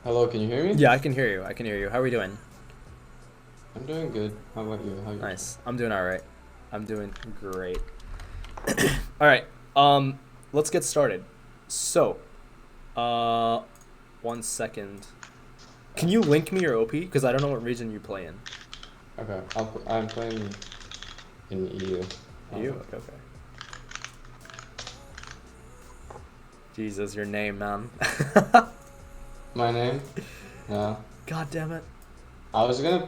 Hello, can you hear me? Yeah, I can hear you. I can hear you. How are we doing? I'm doing good. How about you? How you doing? Nice. I'm doing all right. I'm doing great. All right. Let's get started. So, uh, 1 second. Can you link me your OP? Because I don't know what region you play in. Okay, I'm playing in EU. You? Okay, okay. Jesus, your name, man. My name? Yeah. God damn it. I was gonna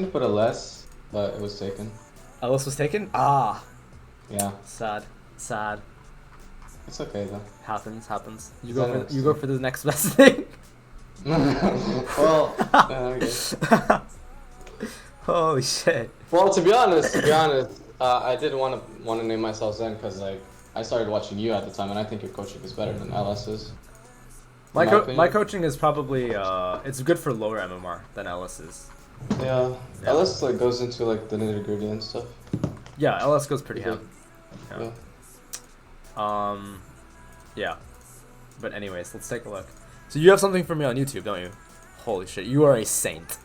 put a less, but it was taken. Ellis was taken? Ah, Yeah, sad. Sad. it's okay though. Happens, happens. You Is go that for an you go extent? for the next best thing. Well, okay. Holy shit. Well, to be honest, I did want to name myself Zen because like I started watching you at the time, and I think your coaching is better than LS's, in my My opinion. coaching is probably it's good for lower MMR than Ellis's. Yeah, Yeah. LS like goes into like the nitty gritty and stuff. Yeah, LS goes pretty He's like, ham. yeah. Yeah. Um yeah. But anyways, let's take a look. So you have something for me on YouTube, don't you? Holy shit, you are a saint.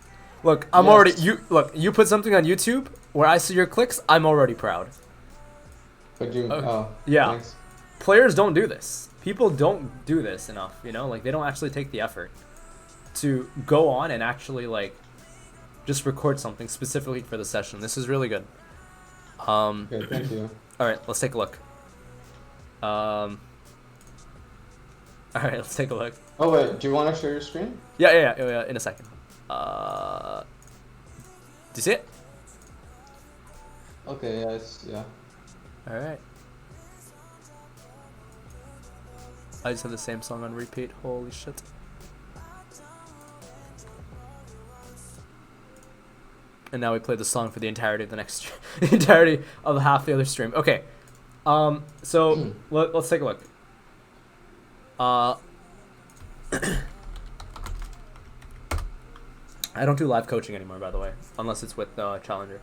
Look, I'm already Yes. you put something on YouTube where I see your clicks, I'm already proud. But you, Okay. oh, Yeah. thanks. Players don't do this. People don't do this enough, you know? Like they don't actually take the effort to go on and actually like just record something specifically for the session. This is really good. Okay, thank you. All right, let's take a look. All right, let's take a look. Oh wait, do you want to share your screen? Yeah, in a second. Do you see it? Okay, yeah, yeah. All right. I just have the same song on repeat. Holy shit. And now we play the song for the entirety of the next, the entirety of half the other stream. Okay. So let's take a look. Uh, I don't do live coaching anymore, by the way, unless it's with Challenger.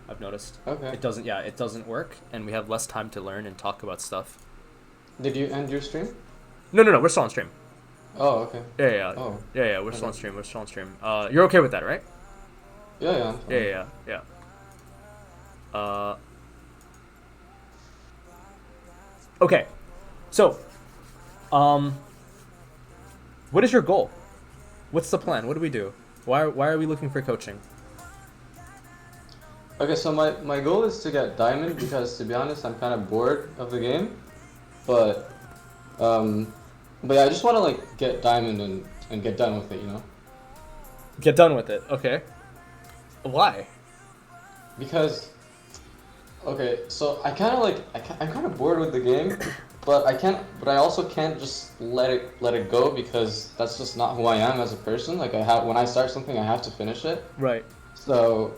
I've noticed. Okay. It doesn't. Yeah, it doesn't work, and we have less time to learn and talk about stuff. Did you end your stream? No. We're still on stream. Oh, okay. Yeah. Oh, Yeah. We're still on okay. stream. We're still on stream. You're okay with that, right? Yeah, yeah, I'm fine. Yeah. Okay. So, what is your goal? What's the plan? What do we do? Why are we looking for coaching? Okay, so my goal is to get diamond because to be honest, I'm kind of bored of the game, but um, but yeah, I just want to like get diamond and get done with it, you know? Get done with it. Okay. Why? Because okay, so I kind of like I'm kind of bored with the game, but I also can't just let it go because that's just not who I am as a person. Like when I start something, I have to finish it. Right. So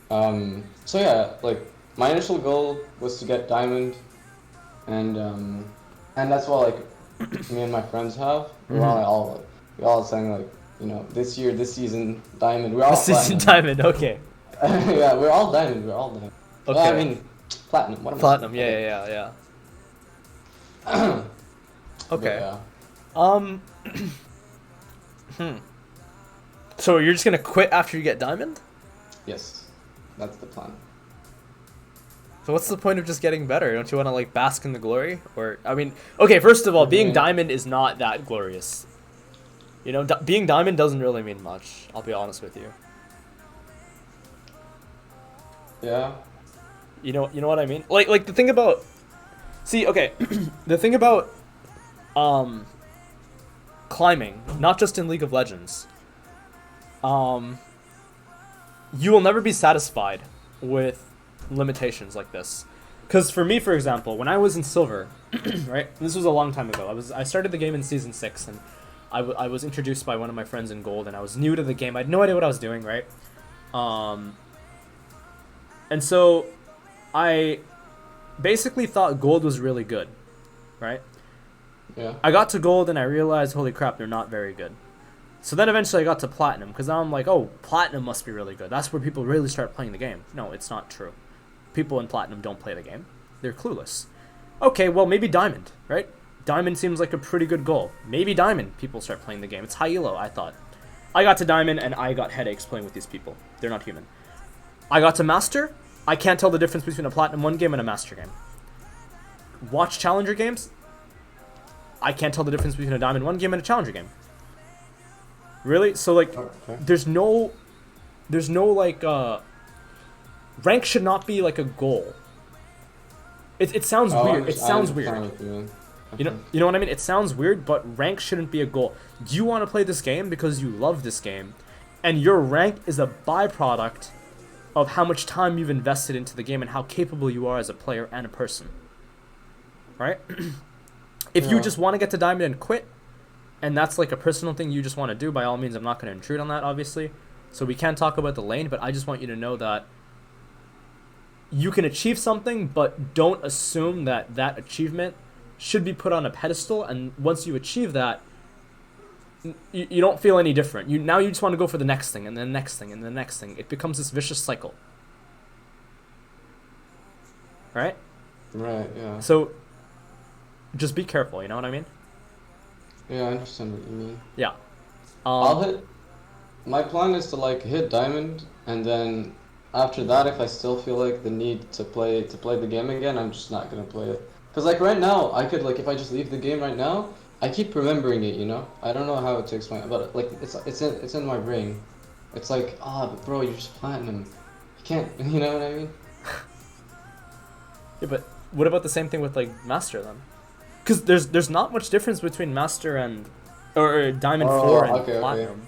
so yeah, like my initial goal was to get diamond, and that's what like me and my friends have. We all saying like this year, this season, diamond. We're all This is platinum. diamond. Okay. Yeah, we're all diamond. We're all diamond. Okay. Well, I mean, platinum. What am I Platinum. saying? Yeah. But, Okay. yeah. Um. So you're just gonna quit after you get diamond? Yes, that's the plan. So what's the point of just getting better? Don't you want to like bask in the glory? Or I mean, okay, first of all, being Okay. diamond is not that glorious. You know, being diamond doesn't really mean much. I'll be honest with you. Yeah. You know what I mean? Like the thing about, see, okay, the thing about, climbing, not just in League of Legends, you will never be satisfied with limitations like this. Because for me, for example, when I was in Silver, right, this was a long time ago. I started the game in Season 6, and I was introduced by one of my friends in Gold, and I was new to the game. I had no idea what I was doing, right? And so I basically thought Gold was really good, right? Yeah. I got to Gold, and I realized, holy crap, they're not very good. So then eventually I got to Platinum, because now I'm like, oh, Platinum must be really good. That's where people really start playing the game. No, it's not true. People in Platinum don't play the game. They're clueless. Okay, well, maybe Diamond, right? Diamond seems like a pretty good goal. Maybe Diamond, people start playing the game. It's high ELO, I thought. I got to Diamond and I got headaches playing with these people. They're not human. I got to Master. I can't tell the difference between a Platinum 1 game and a Master game. Watch Challenger games. I can't tell the difference between a Diamond 1 game and a Challenger game. Really? So, like, Okay. there's no, like, rank should not be, like, a goal. It sounds weird. It sounds weird. What you mean. You know what I mean? It sounds weird, but rank shouldn't be a goal. You want to play this game because you love this game, and your rank is a byproduct of how much time you've invested into the game and how capable you are as a player and a person. Right? If you Yeah. just want to get to Diamond and quit, and that's like a personal thing you just want to do, by all means, I'm not going to intrude on that, obviously. So we can't talk about the lane, but I just want you to know that you can achieve something, but don't assume that that achievement should be put on a pedestal, and once you achieve that, you don't feel any different. Now you just want to go for the next thing, and the next thing, and the next thing. It becomes this vicious cycle. Right? Right, yeah. So, just be careful, you know what I mean? Yeah, I understand what you mean. Yeah. I'll hit. My plan is to like hit diamond, and then after that, if I still feel like the need to play the game again, I'm just not gonna play it. Cause like right now, I could like if I just leave the game right now, I keep remembering it. You know, I don't know how to explain it, but like it's in my brain. It's like but bro, you're just platinum. You can't. You know what I mean? Yeah, but what about the same thing with like Master then? Because there's not much difference between Master and or Diamond 4 and okay. Platinum.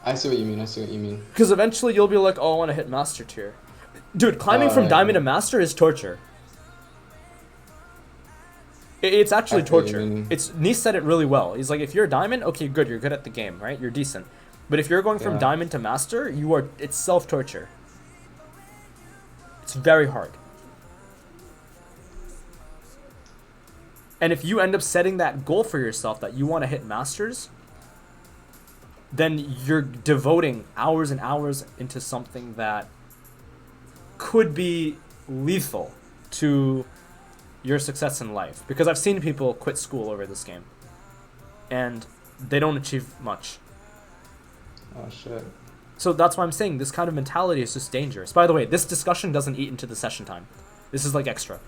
I see what you mean. Because eventually you'll be like, oh, I want to hit Master tier. Dude, climbing from Diamond to Master is torture. It's actually torture. Nice said it really well. He's like, if you're a Diamond, okay, good, you're good at the game, right? You're decent. But if you're going from Diamond to Master, it's self-torture. It's very hard. And if you end up setting that goal for yourself that you want to hit Masters, then you're devoting hours and hours into something that could be lethal to your success in life. Because I've seen people quit school over this game, and they don't achieve much. Oh shit. So that's why I'm saying this kind of mentality is just dangerous. By the way, this discussion doesn't eat into the session time. This is like extra.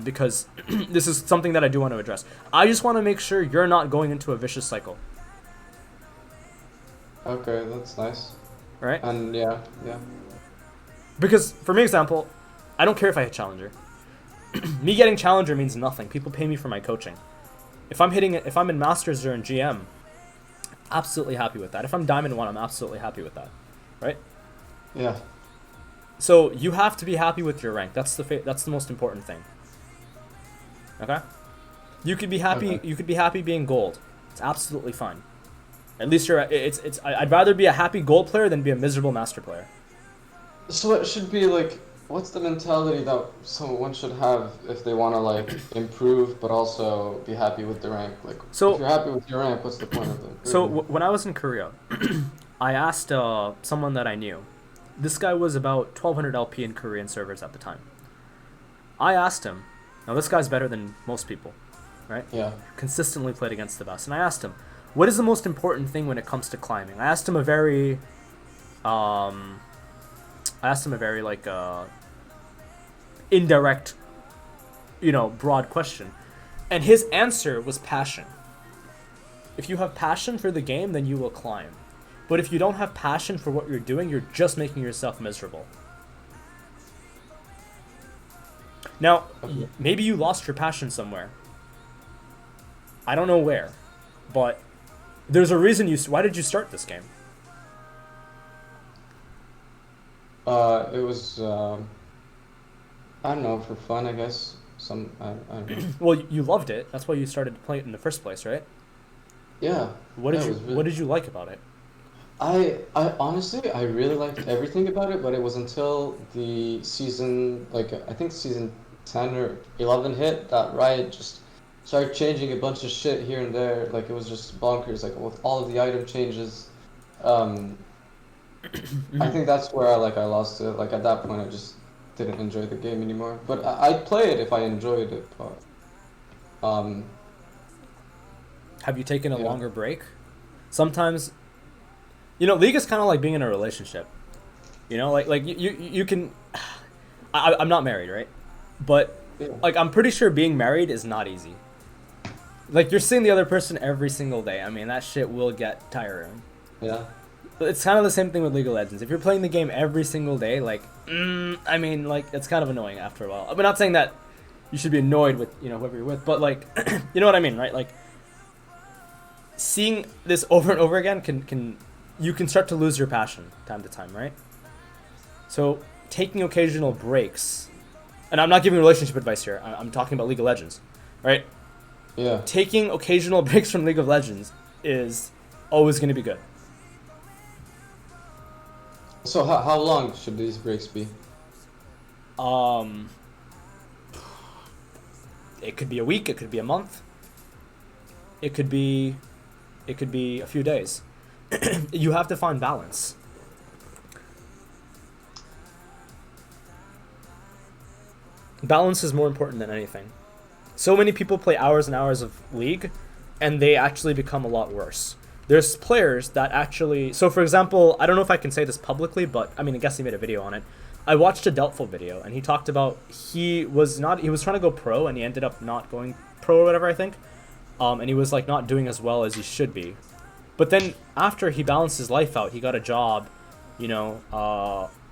Because this is something that I do want to address. I just want to make sure you're not going into a vicious cycle. Okay, that's nice. Right? And yeah. Because, for me example, I don't care if I hit Challenger. Me getting Challenger means nothing. People pay me for my coaching. If I'm in Masters or in GM, absolutely happy with that. If I'm Diamond 1, I'm absolutely happy with that. Right? Yeah. So, you have to be happy with your rank. That's the most important thing. Okay? You could be happy. Okay. You could be happy being gold. It's absolutely fine. At least I'd rather be a happy gold player than be a miserable master player. So it should be like, what's the mentality that someone should have if they want to like improve, but also be happy with the rank? Like, So, if you're happy with your rank, what's the point of it? So when I was in Korea, I asked someone that I knew. This guy was about 1200 LP in Korean servers at the time. I asked him. Now this guy's better than most people, right? Yeah. Consistently played against the best. And I asked him, what is the most important thing when it comes to climbing? I asked him a very like indirect, broad question. And his answer was passion. If you have passion for the game, then you will climb. But if you don't have passion for what you're doing, you're just making yourself miserable. Now, maybe you lost your passion somewhere. I don't know where, but there's a reason why did you start this game? It was I don't know, for fun, I guess. I don't know. Well, you loved it. That's why you started playing it in the first place, right? Yeah. What did you like about it? I honestly, I really liked everything about it, but it was until the season, like I think season 10 or 11 hit, that Riot just started changing a bunch of shit here and there. Like it was just bonkers, like with all of the item changes. I think that's where I lost it. Like at that point, I just didn't enjoy the game anymore. But I'd play it if I enjoyed it. But Have you taken a Yeah. longer break? Sometimes, League is kind of like being in a relationship. Like you can. I'm not married, right? But Yeah. like I'm pretty sure being married is not easy. Like you're seeing the other person every single day. I mean that shit will get tiring. Yeah. It's kind of the same thing with League of Legends. If you're playing the game every single day, like, I mean, like it's kind of annoying after a while. I'm not saying that you should be annoyed with whoever you're with, but like, you know what I mean, right? Like seeing this over and over again you can start to lose your passion time to time, right? So taking occasional breaks, and I'm not giving relationship advice here. I'm talking about League of Legends, right? Yeah. Taking occasional breaks from League of Legends is always going to be good. So how long should these breaks be? It could be a week. It could be a month. It could be a few days. You have to find balance. Balance is more important than anything. So many people play hours and hours of League, and they actually become a lot worse. There's players that actually... So, for example, I don't know if I can say this publicly, but, I mean, I guess he made a video on it. I watched a Doubtful video, and he talked about he was trying to go pro, and he ended up not going pro or whatever, I think. And he was, like, not doing as well as he should be. But then, after he balanced his life out, he got a job,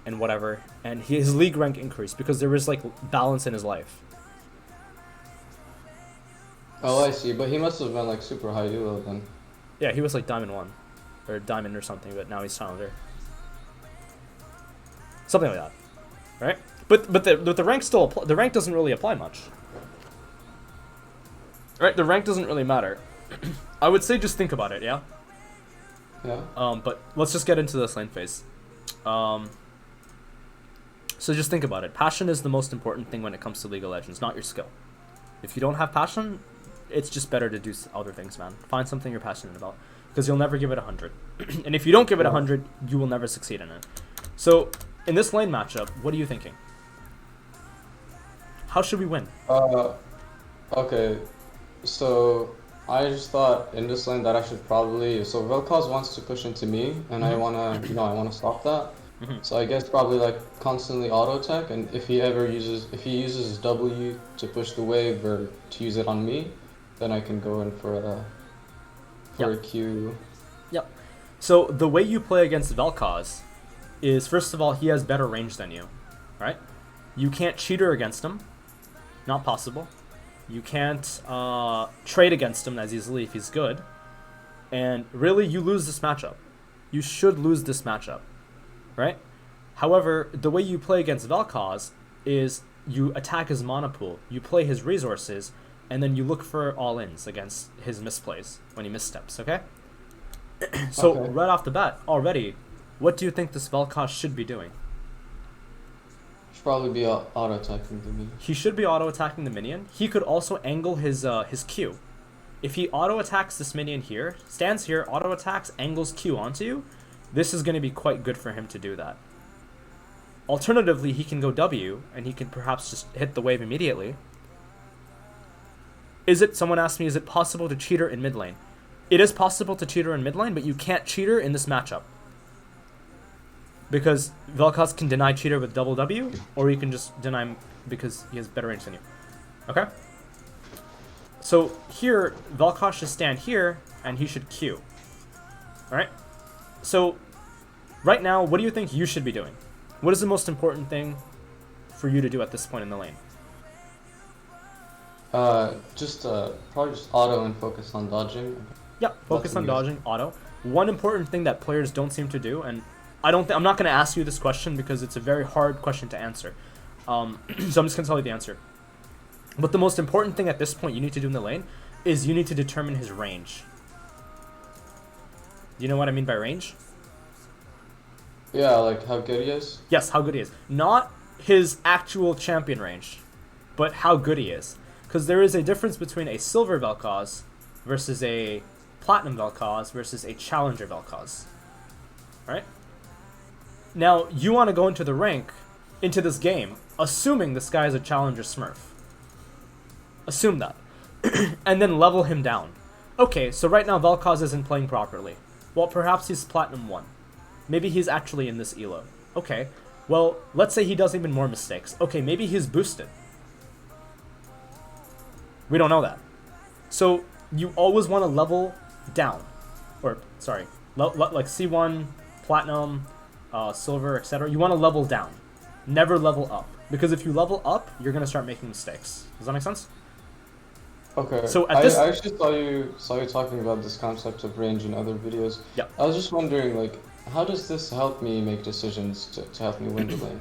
and whatever, and his League rank increased because there was, like, balance in his life. Oh, I see. But he must have been like super high ELO then. Yeah, he was like Diamond 1. Or Diamond or something, but now he's Challenger. Something like that. Right? But the rank still... The rank doesn't really apply much. Right? The rank doesn't really matter. I would say just think about it, yeah? Yeah. But let's just get into this lane phase. So just think about it. Passion is the most important thing when it comes to League of Legends, not your skill. If you don't have passion, it's just better to do other things, man. Find something you're passionate about, because you'll never give it 100. And if you don't give it 100, you will never succeed in it. So, in this lane matchup, what are you thinking? How should we win? Okay. So I just thought in this lane that I should probably... So Vel'Koz wants to push into me, and I wanna stop that. So I guess probably like constantly auto attack, and if he uses his W to push the wave or to use it on me, then I can go in for a Q. Yep. So the way you play against Vel'Koz is, first of all, he has better range than you, right? You can't cheater against him, not possible. You can't trade against him as easily if he's good, and really you lose this matchup. You should lose this matchup. Right? However, the way you play against Vel'Koz is you attack his mana pool, you play his resources, and then you look for all-ins against his misplays when he missteps, okay? So, right off the bat, already, what do you think this Vel'Koz should be doing? Should probably be auto attacking the minion. He should be auto-attacking the minion. He could also angle his Q. If he auto-attacks this minion here, stands here, auto-attacks, angles Q onto you, this is going to be quite good for him to do that. Alternatively, he can go W, and he can perhaps just hit the wave immediately. Someone asked me, is it possible to cheater in mid lane? It is possible to cheater in mid lane, but you can't cheater in this matchup. Because Vel'Koz can deny cheater with double W, or you can just deny him because he has better range than you. Okay? So here, Vel'Koz should stand here, and he should Q. Alright? So, right now, what do you think you should be doing? What is the most important thing for you to do at this point in the lane? Probably just auto and focus on dodging. Yeah, focus on dodging, auto. One important thing that players don't seem to do, and I'm not going to ask you this question because it's a very hard question to answer. So I'm just going to tell you the answer. But the most important thing at this point you need to do in the lane is you need to determine his range. Do you know what I mean by range? Yeah, like how good he is? Yes, how good he is. Not his actual champion range, but how good he is. Because there is a difference between a silver Vel'Koz versus a platinum Vel'Koz versus a challenger Vel'Koz. Right? Now, you want to go into the rank, into this game, assuming this guy is a challenger smurf. Assume that. And then level him down. Okay, so right now Vel'Koz isn't playing properly. Well, perhaps he's Platinum 1. Maybe he's actually in this ELO. Okay, well, let's say he does even more mistakes. Okay, maybe he's boosted. We don't know that. So, you always want to level down. Or, sorry, like C1, Platinum, Silver, etc. You want to level down. Never level up. Because if you level up, you're going to start making mistakes. Does that make sense? Okay. So I actually saw you talking about this concept of range in other videos. Yeah. I was just wondering, like, how does this help me make decisions to help me win the lane?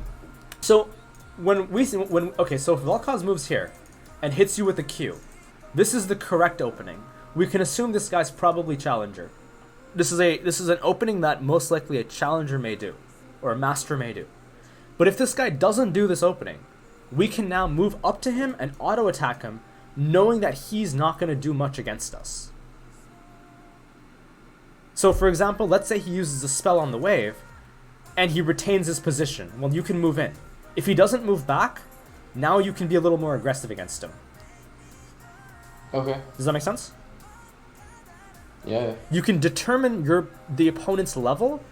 So so if Vel'Koz moves here and hits you with a Q, this is the correct opening. We can assume this guy's probably challenger. This is an opening that most likely a challenger may do, or a master may do. But if this guy doesn't do this opening, we can now move up to him and auto attack him, knowing that he's not going to do much against us. So for example, let's say he uses a spell on the wave, and he retains his position. Well, you can move in. If he doesn't move back, now you can be a little more aggressive against him. Okay. Does that make sense? Yeah. You can determine the opponent's level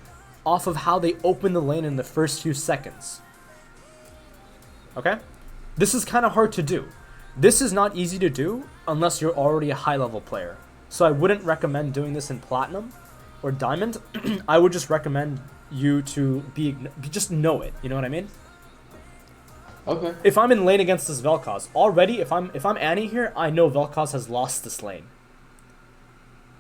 off of how they open the lane in the first few seconds. Okay? This is kind of hard to do. This is not easy to do unless you're already a high-level player. So I wouldn't recommend doing this in Platinum or Diamond. I would just recommend you to just know it. You know what I mean? Okay. If I'm in lane against this Vel'Koz, already if I'm Annie here, I know Vel'Koz has lost this lane.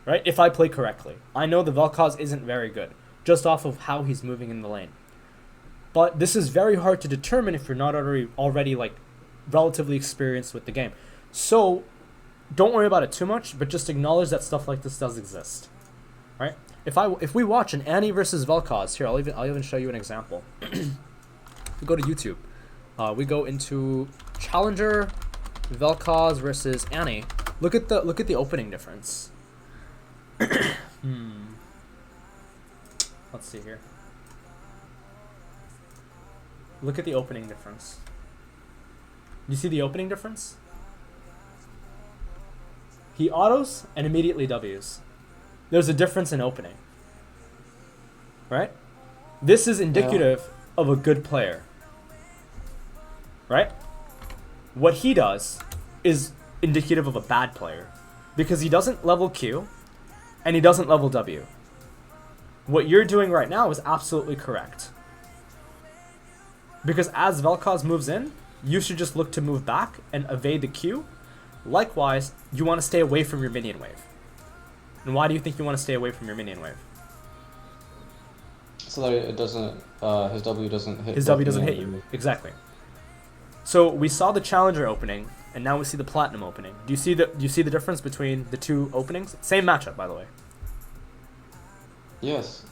Right? If I play correctly, I know the Vel'Koz isn't very good, just off of how he's moving in the lane. But this is very hard to determine if you're not already like relatively experienced with the game. So don't worry about it too much, but just acknowledge that stuff like this does exist. Right? If we watch an Annie versus Vel'Koz, here I'll even show you an example. We go to YouTube. We go into Challenger Vel'Koz versus Annie. Look at the opening difference. Let's see here. Look at the opening difference. You see the opening difference? He autos and immediately Ws. There's a difference in opening. Right? This is indicative of a good player. Right? What he does is indicative of a bad player. Because he doesn't level Q and he doesn't level W. What you're doing right now is absolutely correct. Because as Vel'Koz moves in, you should just look to move back and evade the Q. Likewise, you want to stay away from your minion wave. And why do you think you want to stay away from your minion wave? So that it doesn't, his W doesn't hit. His W doesn't hit you. Exactly. So we saw the challenger opening, and now we see the platinum opening. Do you see the difference between the two openings? Same matchup, by the way. Yes.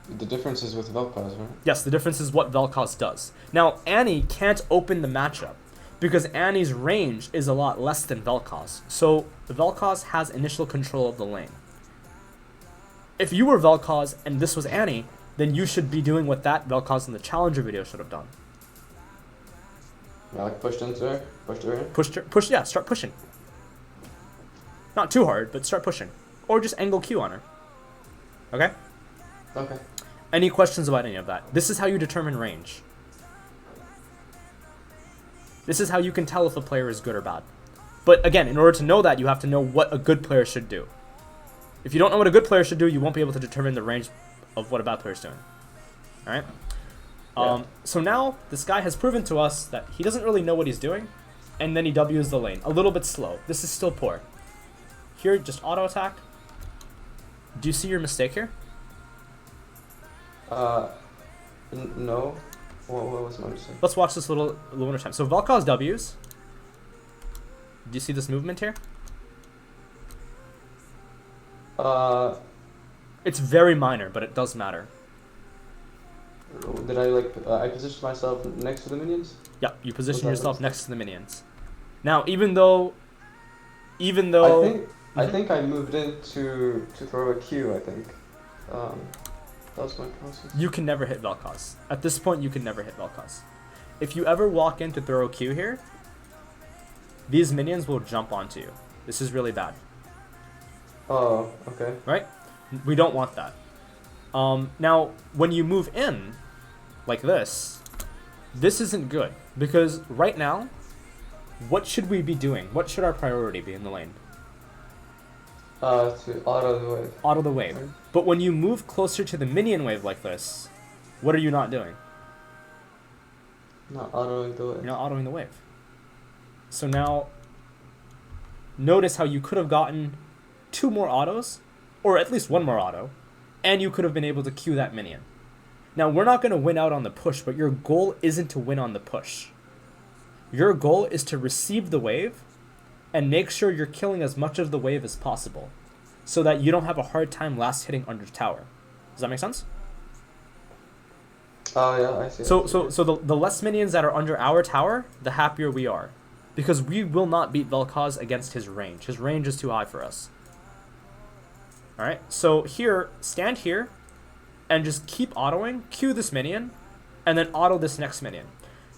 The difference is with Vel'Koz, right? Yes, the difference is what Vel'Koz does. Now, Annie can't open the matchup because Annie's range is a lot less than Vel'Koz. So Vel'Koz has initial control of the lane. If you were Vel'Koz and this was Annie, then you should be doing what that Vel'Koz in the challenger video should have done. Yeah, like pushed into her? Pushed her in? Push, yeah, start pushing. Not too hard, but start pushing. Or just angle Q on her. Okay? Okay. Any questions about any of that? This is how you determine range. This is how you can tell if a player is good or bad. But again, in order to know that, you have to know what a good player should do. If you don't know what a good player should do, you won't be able to determine the range of what a bad player is doing. Alright? Yeah. So now, this guy has proven to us that he doesn't really know what he's doing, and then he W's the lane. A little bit slow. This is still poor. Here, just auto attack. Do you see your mistake here? No. What was my mistake? Let's watch this little one more time. So Vel'Koz W's. Do you see this movement here? It's very minor, but it does matter. Did I I positioned myself next to the minions? Yeah, you position yourself next to the minions. Now, even though I think I moved in to throw a Q, I think. That was my process. You can never hit Vel'Koz. At this point, you can never hit Vel'Koz. If you ever walk in to throw a Q here, these minions will jump onto you. This is really bad. Oh, okay. Right? We don't want that. Now, when you move in, like this isn't good. Because right now, what should we be doing? What should our priority be in the lane? To auto the wave. Auto the wave. But when you move closer to the minion wave like this, what are you not doing? Not autoing the wave. You're not autoing the wave. So now, notice how you could have gotten 2 more autos, or at least 1 more auto, and you could have been able to Q that minion. Now, we're not going to win out on the push, but your goal isn't to win on the push. Your goal is to receive the wave and make sure you're killing as much of the wave as possible so that you don't have a hard time last hitting under tower. Does that make sense? Oh, yeah, I see. So the less minions that are under our tower, the happier we are. Because we will not beat Vel'Koz against his range. His range is too high for us. Alright, so here, stand here, and just keep autoing, Q this minion, and then auto this next minion.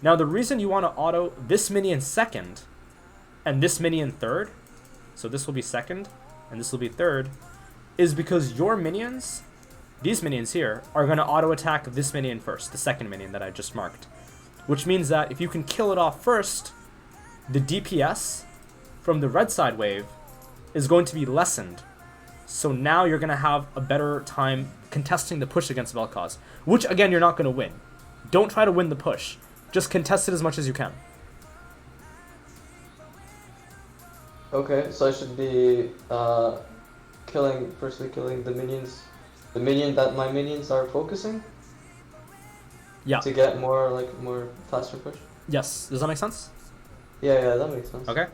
Now the reason you want to auto this minion second, and this minion third, so this will be second, and this will be third, is because your minions, these minions here, are going to auto attack this minion first, the second minion that I just marked. Which means that if you can kill it off first, the DPS from the red side wave is going to be lessened. So now you're going to have a better time contesting the push against Vel'Koz, which again you're not going to win. Don't try to win the push. Just contest it as much as you can. Okay, so I should be firstly killing the minions, the minion that my minions are focusing. Yeah. To get more faster push. Yes. Does that make sense? Yeah, that makes sense. Okay.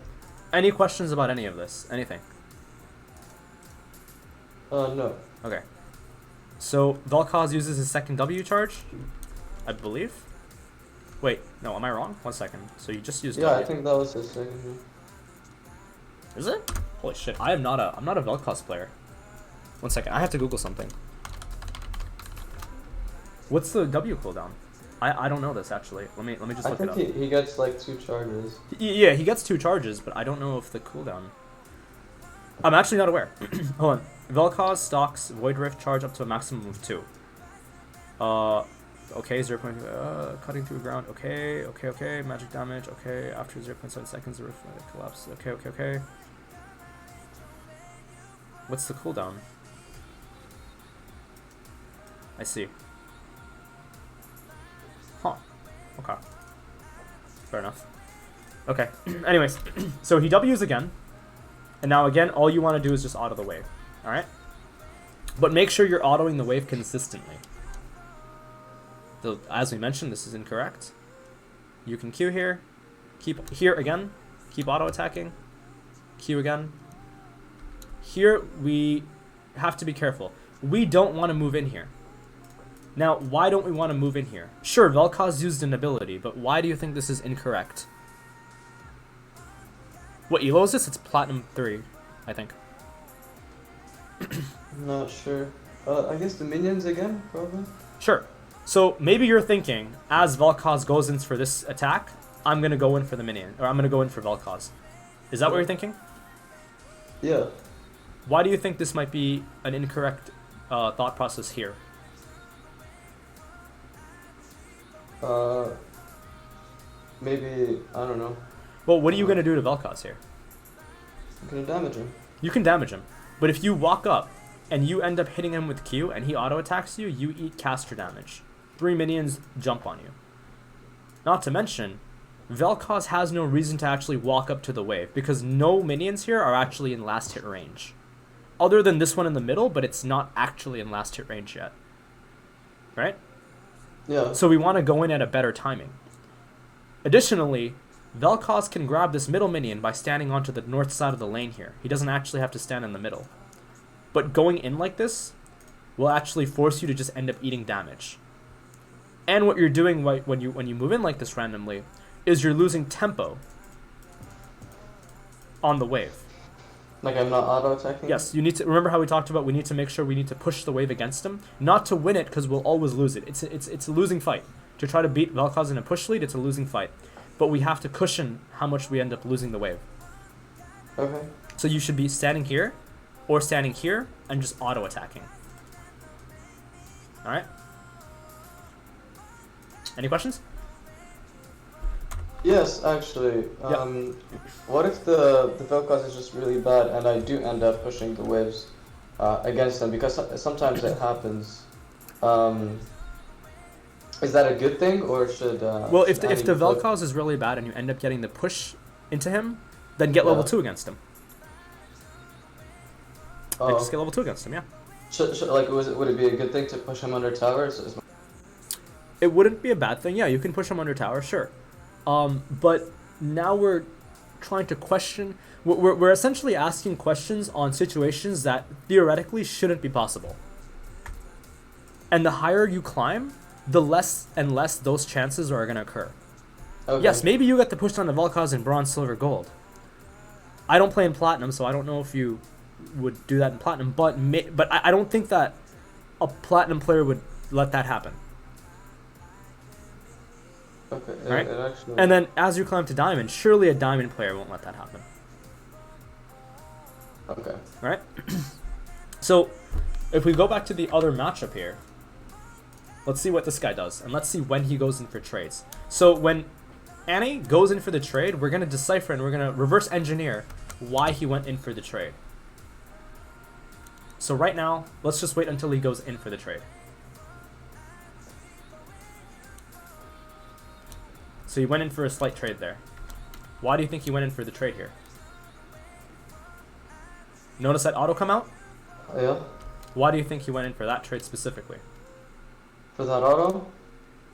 Any questions about any of this? Anything? No. Okay. So Vel'Koz uses his second W charge, I believe. Wait, no, am I wrong? 1 second. So you just used W. I think that was his second. Is it? Holy shit! I'm not a Vel'Koz player. 1 second, I have to Google something. What's the W cooldown? I don't know this actually. Let me just look it up. I think he gets like 2 charges. Yeah, he gets 2 charges, but I don't know if the cooldown. I'm actually not aware. Hold on. Vel'Koz stocks Void Rift charge up to a maximum of 2. Okay, 0.2, cutting through ground, okay, magic damage, okay, after 0.7 seconds the rift collapse, okay. What's the cooldown? I see. Huh, okay. Fair enough. Okay, anyways, so he W's again, and now again, all you want to do is just auto the wave, alright? But make sure you're autoing the wave consistently. So, as we mentioned, this is incorrect. You can Q here, keep here again, keep auto attacking, Q again. Here we have to be careful. We don't want to move in here. Now, why don't we want to move in here? Sure, Vel'Koz used an ability, but why do you think this is incorrect? What ELO is this? It's Platinum 3, I think. I'm not sure. I guess the minions again, probably. Sure. So maybe you're thinking, as Vel'Koz goes in for this attack, I'm going to go in for the minion, or I'm going to go in for Vel'Koz. Is that what you're thinking? Yeah. Why do you think this might be an incorrect thought process here? Maybe, I don't know. Well, what are you going to do to Vel'Koz here? I'm going to damage him. You can damage him, but if you walk up and you end up hitting him with Q and he auto attacks you, you eat caster damage. 3 minions jump on you. Not to mention, Vel'Koz has no reason to actually walk up to the wave because no minions here are actually in last hit range. Other than this one in the middle, but it's not actually in last hit range yet. Right? Yeah. So we want to go in at a better timing. Additionally, Vel'Koz can grab this middle minion by standing onto the north side of the lane here. He doesn't actually have to stand in the middle. But going in like this will actually force you to just end up eating damage. And what you're doing when you move in like this randomly is you're losing tempo on the wave. Like I'm not auto-attacking? Yes, you need to remember how we talked about we need to make sure we need to push the wave against him. Not to win it, because we'll always lose it. It's a losing fight. To try to beat Vel'Koz in a push lead, it's a losing fight. But we have to cushion how much we end up losing the wave. Okay. So you should be standing here or standing here and just auto-attacking. Alright? Any questions? Yes, actually. What if the Vel'Koz is just really bad and I do end up pushing the waves against them? Because sometimes it happens. Is that a good thing, or should... well, if the Vel'Koz is really bad and you end up getting the push into him, then get level 2 against him. Oh. Like, just get level 2 against him, yeah. Would it be a good thing to push him under towers? It wouldn't be a bad thing. Yeah, you can push him under tower, sure. But now we're trying to question... We're essentially asking questions on situations that theoretically shouldn't be possible. And the higher you climb, the less and less those chances are going to occur. Okay. Yes, maybe you get the push down to Vel'Koz in bronze, silver, gold. I don't play in platinum, so I don't know if you would do that in platinum, but I don't think that a platinum player would let that happen. Okay, right? And then as you climb to diamond, surely a diamond player won't let that happen. Okay. Right? So, if we go back to the other matchup here, let's see what this guy does, and let's see when he goes in for trades. So when Annie goes in for the trade, we're going to decipher and we're going to reverse engineer why he went in for the trade. So right now, let's just wait until he goes in for the trade. So he went in for a slight trade there. Why do you think he went in for the trade here? Notice that auto come out? Yeah. Why do you think he went in for that trade specifically? For that auto?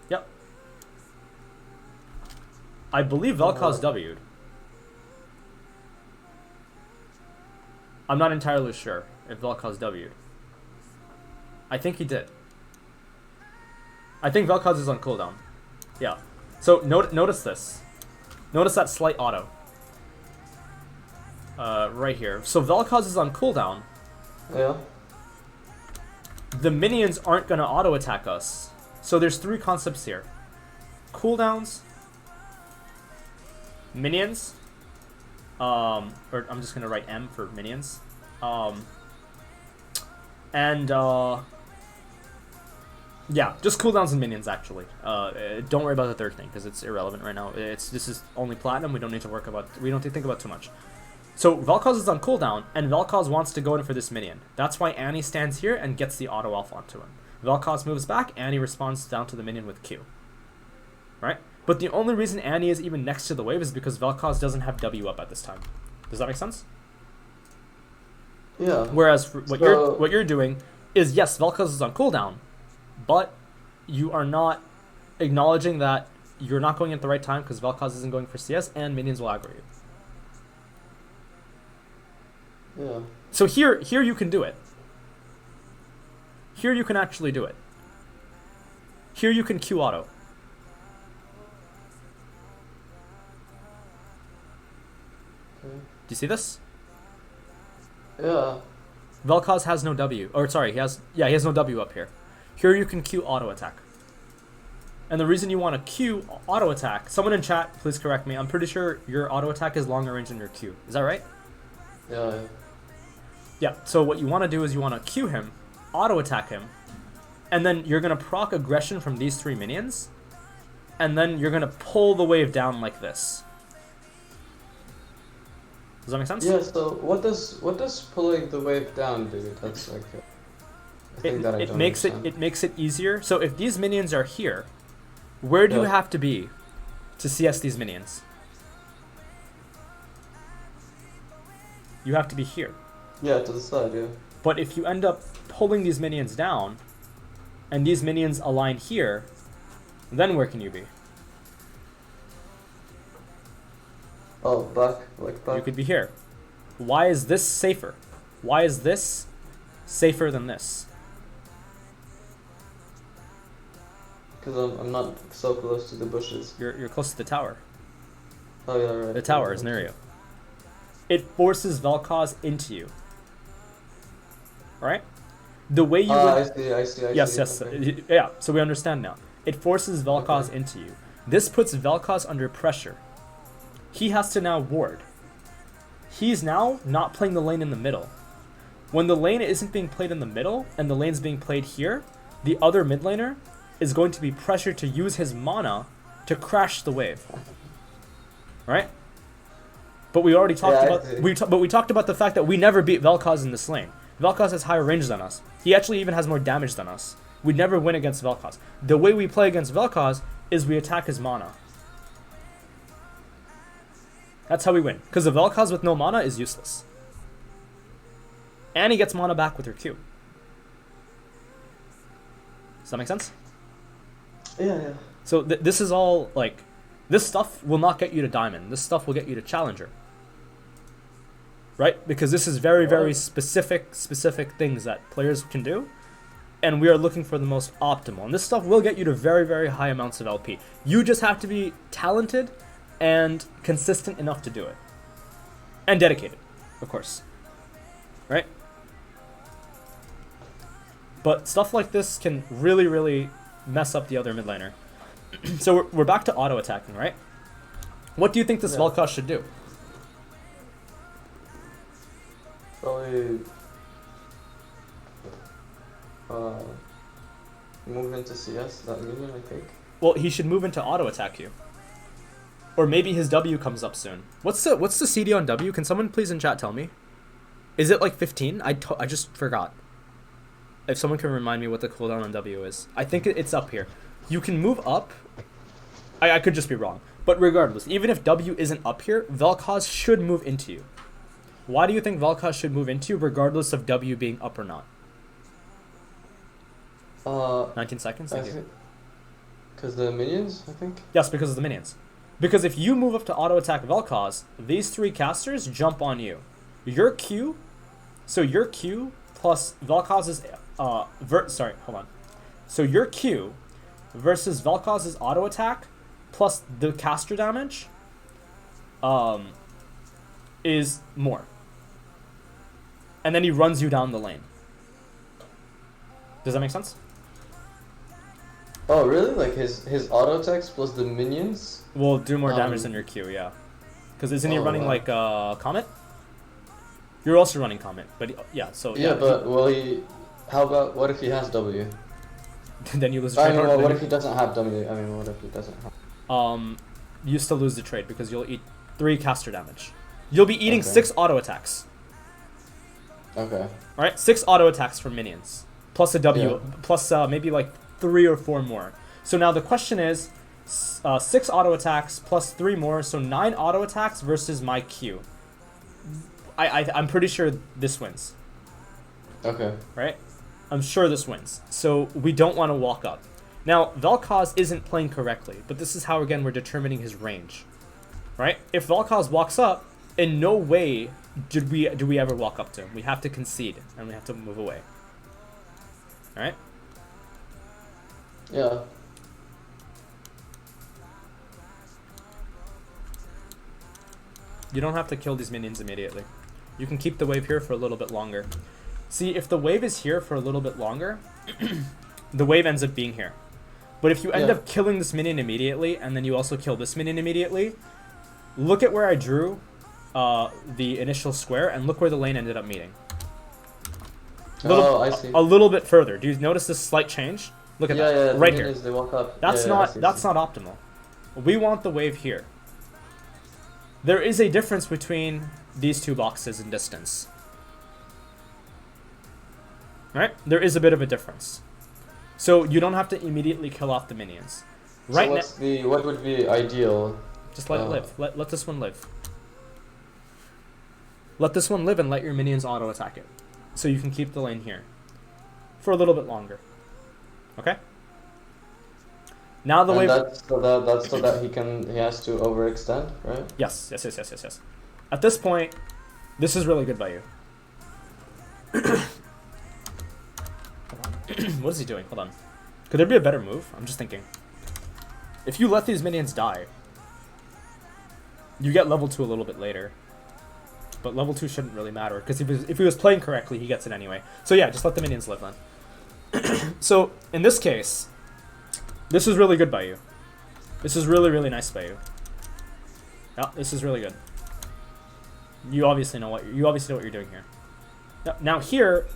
Yep. I believe Vel'Koz W'd. I'm not entirely sure if Vel'Koz W'd. I think he did. I think Vel'Koz is on cooldown. Yeah. So notice this. Notice that slight auto. Right here. So Vel'Koz is on cooldown. Yeah. The minions aren't going to auto-attack us. So there's three concepts here. Cooldowns. Minions. Or I'm just going to write M for minions. Yeah, just cooldowns and minions, actually. Don't worry about the third thing, because it's irrelevant right now. This is only platinum. We don't need to think about too much. So Vel'Koz is on cooldown, and Vel'Koz wants to go in for this minion. That's why Annie stands here and gets the auto elf onto him. Vel'Koz moves back, Annie responds down to the minion with Q. Right? But the only reason Annie is even next to the wave is because Vel'Koz doesn't have W up at this time. Does that make sense? Yeah. Whereas what you're doing is, yes, Vel'Koz is on cooldown, but you are not acknowledging that you're not going at the right time because Vel'Koz isn't going for CS and minions will aggro you. Yeah. So here you can do it. Here you can actually do it. Here you can Q auto. Okay. Do you see this? Yeah. Vel'Koz has no W. Or sorry, he has no W up here. Here you can Q auto attack. And the reason you want to Q auto attack, someone in chat, please correct me. I'm pretty sure your auto attack is longer range than your Q. Is that right? Yeah. Yeah, so what you want to do is you want to Q him, auto attack him, and then you're going to proc aggression from these three minions, and then you're going to pull the wave down like this. Does that make sense? Yeah, so what does pulling the wave down do? That's like it makes it easier. So if these minions are here, where do you have to be to CS these minions? You have to be here. Yeah, to the side, yeah. But if you end up pulling these minions down, and these minions align here, then where can you be? Oh, back, like back. You could be here. Why is this safer? Why is this safer than this? Because I'm not so close to the bushes. You're close to the tower. Oh yeah, right. The tower is near you. It forces Vel'Koz into you. Right? The way you... I see. Yes. Okay. Yeah, so we understand now. It forces Vel'Koz into you. This puts Vel'Koz under pressure. He has to now ward. he's now not playing the lane in the middle. When the lane isn't being played in the middle and the lane's being played here, the other mid laner is going to be pressured to use his mana to crash the wave. Right? But we already talked we talked about the fact that we never beat Vel'Koz in this lane. Vel'Koz has higher range than us. He actually even has more damage than us. We'd never win against Vel'Koz. The way we play against Vel'Koz is we attack his mana. That's how we win. Because the Vel'Koz with no mana is useless. And he gets mana back with her Q. Does that make sense? Yeah. So this is all, like, this stuff will not get you to Diamond. This stuff will get you to Challenger. Right? Because this is very, very specific things that players can do. And we are looking for the most optimal. And this stuff will get you to very, very high amounts of LP. You just have to be talented and consistent enough to do it. And dedicated, of course. Right? But stuff like this can really, really mess up the other mid laner. So we're back to auto attacking, right? What do you think this Vel'Koz should do? Probably move into CS, that minion, I think. Well, he should move into auto attack you. Or maybe his W comes up soon. What's the CD on W? Can someone please in chat tell me? Is it like 15? I just forgot. If someone can remind me what the cooldown on W is. I think it's up here. You can move up. I could just be wrong. But regardless, even if W isn't up here, Vel'Koz should move into you. Why do you think Vel'Koz should move into you regardless of W being up or not? 19 seconds? Because the minions, I think? Yes, because of the minions. Because if you move up to auto attack Vel'Koz, these three casters jump on you. Your Q, so your Q plus Vel'Koz's So your Q versus Vel'Koz's auto attack plus the caster damage is more. And then he runs you down the lane. Does that make sense? Oh, really? Like his auto attacks plus the minions will do more damage than your Q, yeah. Because isn't he running like Comet? You're also running Comet, but yeah, so yeah. But will he? How about what if he has W? Then you lose the I trade. mean, well, what if he doesn't have W? I mean, what if he doesn't have? You still lose the trade because you'll eat 3 caster damage. You'll be eating 6 auto attacks. Okay. All right, 6 auto attacks from minions plus a W plus maybe like 3 or 4 more. So now the question is, 6 auto attacks plus 3 more, so 9 auto attacks versus my Q. I'm pretty sure this wins. Okay. Right? I'm sure this wins. So we don't want to walk up. Now, Vel'Koz isn't playing correctly, but this is how, again, we're determining his range. Right? If Vel'Koz walks up, in no way do we ever walk up to him. We have to concede, and we have to move away. Alright? Yeah. You don't have to kill these minions immediately. You can keep the wave here for a little bit longer. See, if the wave is here for a little bit longer, the wave ends up being here. But if you end up killing this minion immediately, and then you also kill this minion immediately, look at where I drew the initial square, and look where the lane ended up meeting. I see. A little bit further. Do you notice this slight change? Look at that. Yeah, right here. They walk up. That's not optimal. We want the wave here. There is a difference between these two boxes in distance. Right? There is a bit of a difference. So you don't have to immediately kill off the minions. Right. So what would be ideal? Just let it live. Let this one live. Let this one live and let your minions auto attack it. So you can keep the lane here for a little bit longer. Okay? Now the wave. That's so that he has to overextend, right? Yes. At this point, this is really good by you. What is he doing? Hold on. Could there be a better move? I'm just thinking. If you let these minions die, you get level 2 a little bit later. But level 2 shouldn't really matter, because if he was playing correctly, he gets it anyway. So yeah, just let the minions live then. So, in this case, this is really good by you. This is really, really nice by you. Yeah, this is really good. You obviously know what you're doing here. Now here,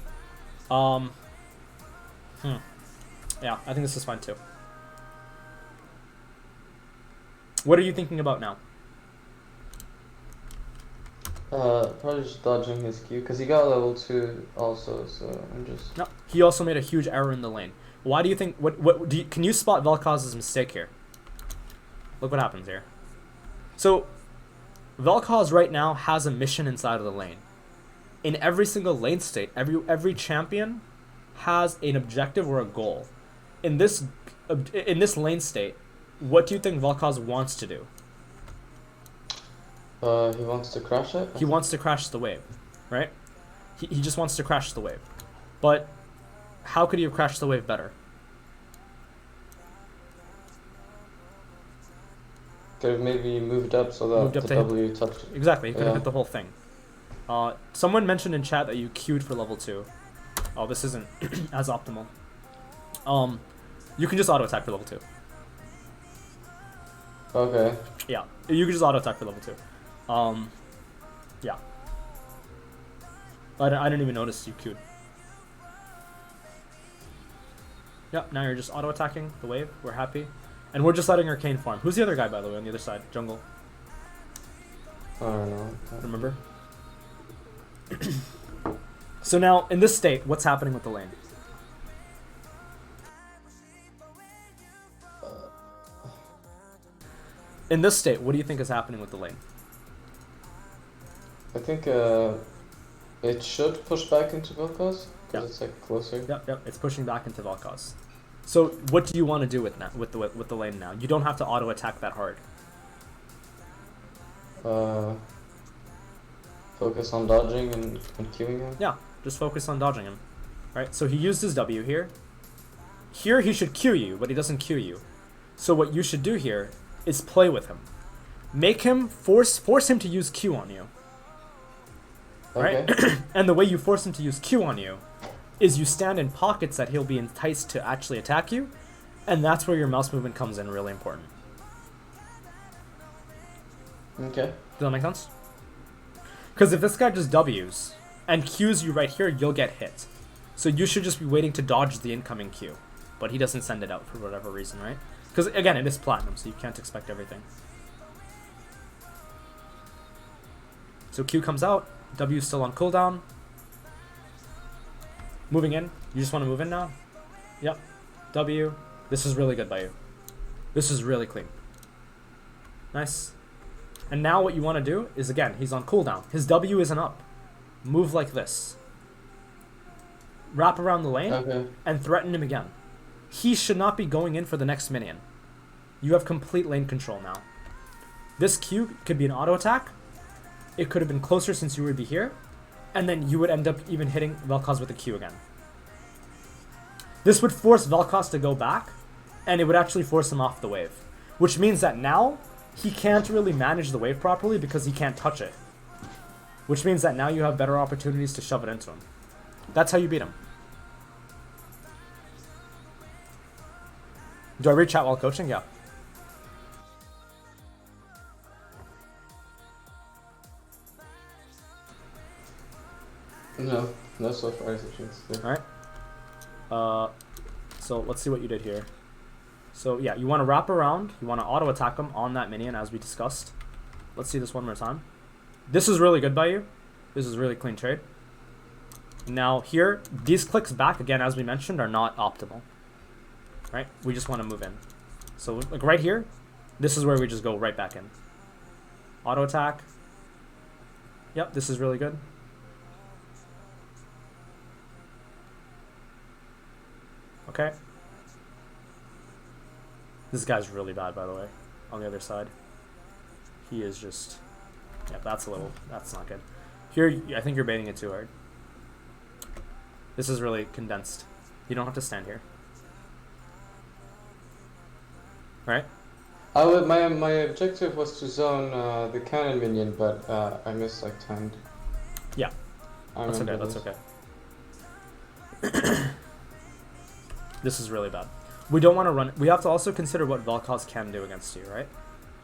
yeah, I think this is fine too. What are you thinking about now? Probably just dodging his Q, because he got level 2 also, so I'm just... No, he also made a huge error in the lane. Why do you think, can you spot Vel'Koz's mistake here? Look what happens here. So, Vel'Koz right now has a mission inside of the lane. In every single lane state, every champion has an objective or a goal. In this lane state, what do you think Vel'Koz wants to do? He wants to crash it? He wants to crash the wave, right? He just wants to crash the wave. But how could he have crashed the wave better? Could have maybe moved up so that the W touched it. Exactly, he could have hit the whole thing. Someone mentioned in chat that you queued for level 2. Oh, this isn't as optimal. You can just auto attack for level 2. Okay. Yeah, you can just auto attack for level 2. Yeah. I didn't even notice you queued. Yep, now you're just auto attacking the wave. We're happy. And we're just letting Arcane farm. Who's the other guy, by the way, on the other side? Jungle. I don't know. Remember? So now, in this state, what's happening with the lane? In this state, what do you think is happening with the lane? I think it should push back into Vel'Koz, because it's like closer. Yep, it's pushing back into Vel'Koz. So what do you want to do with the lane now? You don't have to auto attack that hard. Focus on dodging and queuing him. Yeah, just focus on dodging him. Right, so he used his W here. Here he should Q you, but he doesn't Q you. So what you should do here is play with him. Make him force him to use Q on you. Right? Okay. And the way you force him to use Q on you is you stand in pockets that he'll be enticed to actually attack you, and that's where your mouse movement comes in really important. Okay. Does that make sense? Because if this guy just W's and Qs you right here, you'll get hit. So you should just be waiting to dodge the incoming Q. But he doesn't send it out for whatever reason, right? Because again, it is platinum, so you can't expect everything. So Q comes out, W is still on cooldown. Moving in. You just want to move in now? Yep. W. This is really good by you. This is really clean. Nice. And now what you want to do is, again, he's on cooldown. His W isn't up. Move like this. Wrap around the lane and threaten him again. He should not be going in for the next minion. You have complete lane control now. This Q could be an auto attack. It could have been closer since you would be here. And then you would end up even hitting Vel'Koz with a Q again. This would force Vel'Koz to go back, and it would actually force him off the wave. Which means that now, he can't really manage the wave properly because he can't touch it. Which means that now you have better opportunities to shove it into him. That's how you beat him. Do I read chat while coaching? Yeah. No so far decisions. Alright. So let's see what you did here. So yeah, you want to wrap around, you want to auto attack him on that minion as we discussed. Let's see this one more time. This is really good by you. This is really clean trade. Now here, these clicks back again, as we mentioned, are not optimal. Right? We just want to move in. So like right here, this is where we just go right back in. Auto attack. Yep, this is really good. Okay. This guy's really bad, by the way, on the other side. He is just... Yeah, that's not good. Here, I think you're baiting it too hard. This is really condensed. You don't have to stand here. Right? My objective was to zone the cannon minion, but I timed. Yeah. That's okay. This is really bad. We don't want to run... We have to also consider what Vel'Koz can do against you, right?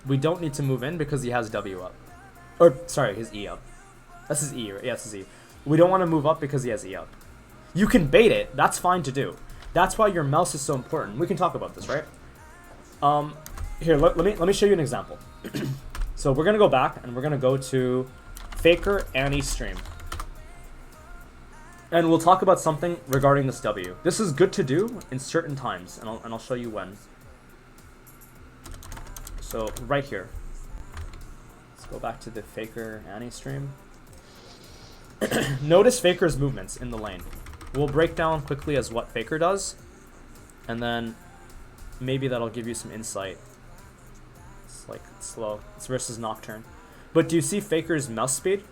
We don't need to move in because he has W up. Or, sorry, his E up. That's his E, right? Yeah, that's his E. We don't want to move up because he has E up. You can bait it. That's fine to do. That's why your mouse is so important. We can talk about this, right? Here, let me show you an example. So we're gonna go back and we're gonna go to Faker Annie stream, and we'll talk about something regarding this W. This is good to do in certain times, and I'll show you when. So right here, let's go back to the Faker Annie stream. Notice Faker's movements in the lane. We'll break down quickly as what Faker does, and then maybe that'll give you some insight. It's like slow. It's versus Nocturne. But do you see Faker's mouse speed?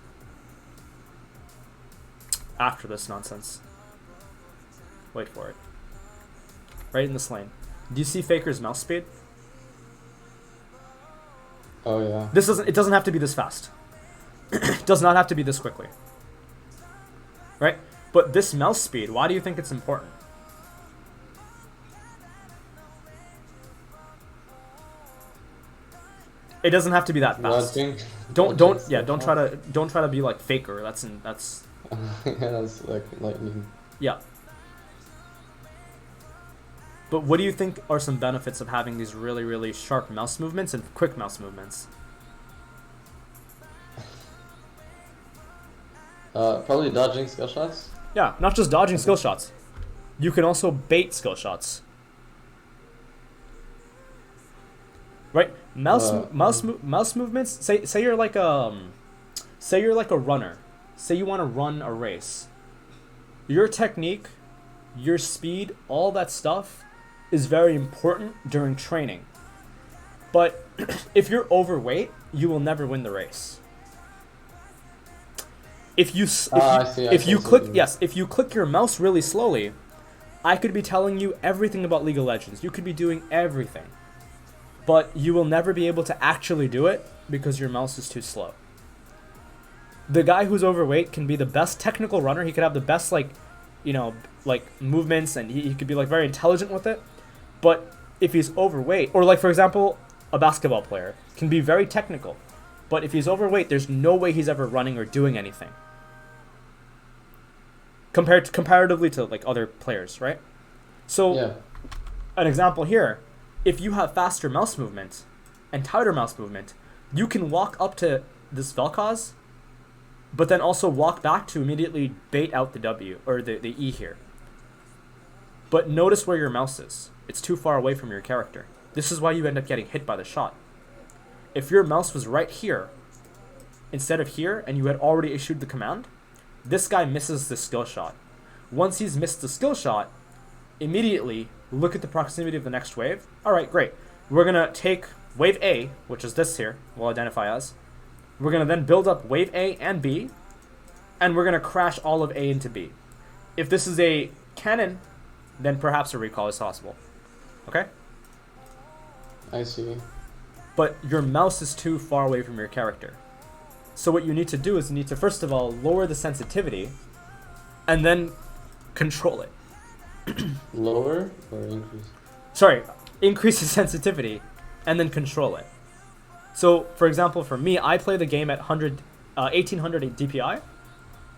After this nonsense. Wait for it. Right in this lane. Do you see Faker's mouse speed? Oh yeah. It doesn't have to be this fast. It does not have to be this quickly. Right? But this mouse speed, why do you think it's important? It doesn't have to be that fast. Don't try to be like Faker. That's yeah, that's like lightning. Yeah. But what do you think are some benefits of having these really, really sharp mouse movements and quick mouse movements? Probably dodging skill shots. Yeah, not just dodging skill shots. You can also bait skill shots. Right? Mouse movements. Say you're like a runner. Say you want to run a race. Your technique, your speed, all that stuff is very important during training. But if you're overweight, you will never win the race. If you click your mouse really slowly, I could be telling you everything about League of Legends. You could be doing everything. But you will never be able to actually do it because your mouse is too slow. The guy who's overweight can be the best technical runner. He could have the best movements, and he could be like very intelligent with it. But if he's overweight, or like for example, a basketball player can be very technical, but if he's overweight, there's no way he's ever running or doing anything. Comparatively to like other players, right? So yeah. An example here, if you have faster mouse movement and tighter mouse movement, you can walk up to this Vel'Koz, but then also walk back to immediately bait out the W, or the E here. But notice where your mouse is. It's too far away from your character. This is why you end up getting hit by the shot. If your mouse was right here, instead of here, and you had already issued the command, this guy misses the skill shot. Once he's missed the skill shot, immediately look at the proximity of the next wave. Alright, great. We're going to take wave A, which is this here, we'll identify as. We're going to then build up wave A and B, and we're going to crash all of A into B. If this is a cannon, then perhaps a recall is possible. Okay? I see. But your mouse is too far away from your character. So what you need to do is you need to, first of all, lower the sensitivity, and then control it. Lower or increase? Sorry, increase the sensitivity, and then control it. So, for example, for me, I play the game at 1800 DPI,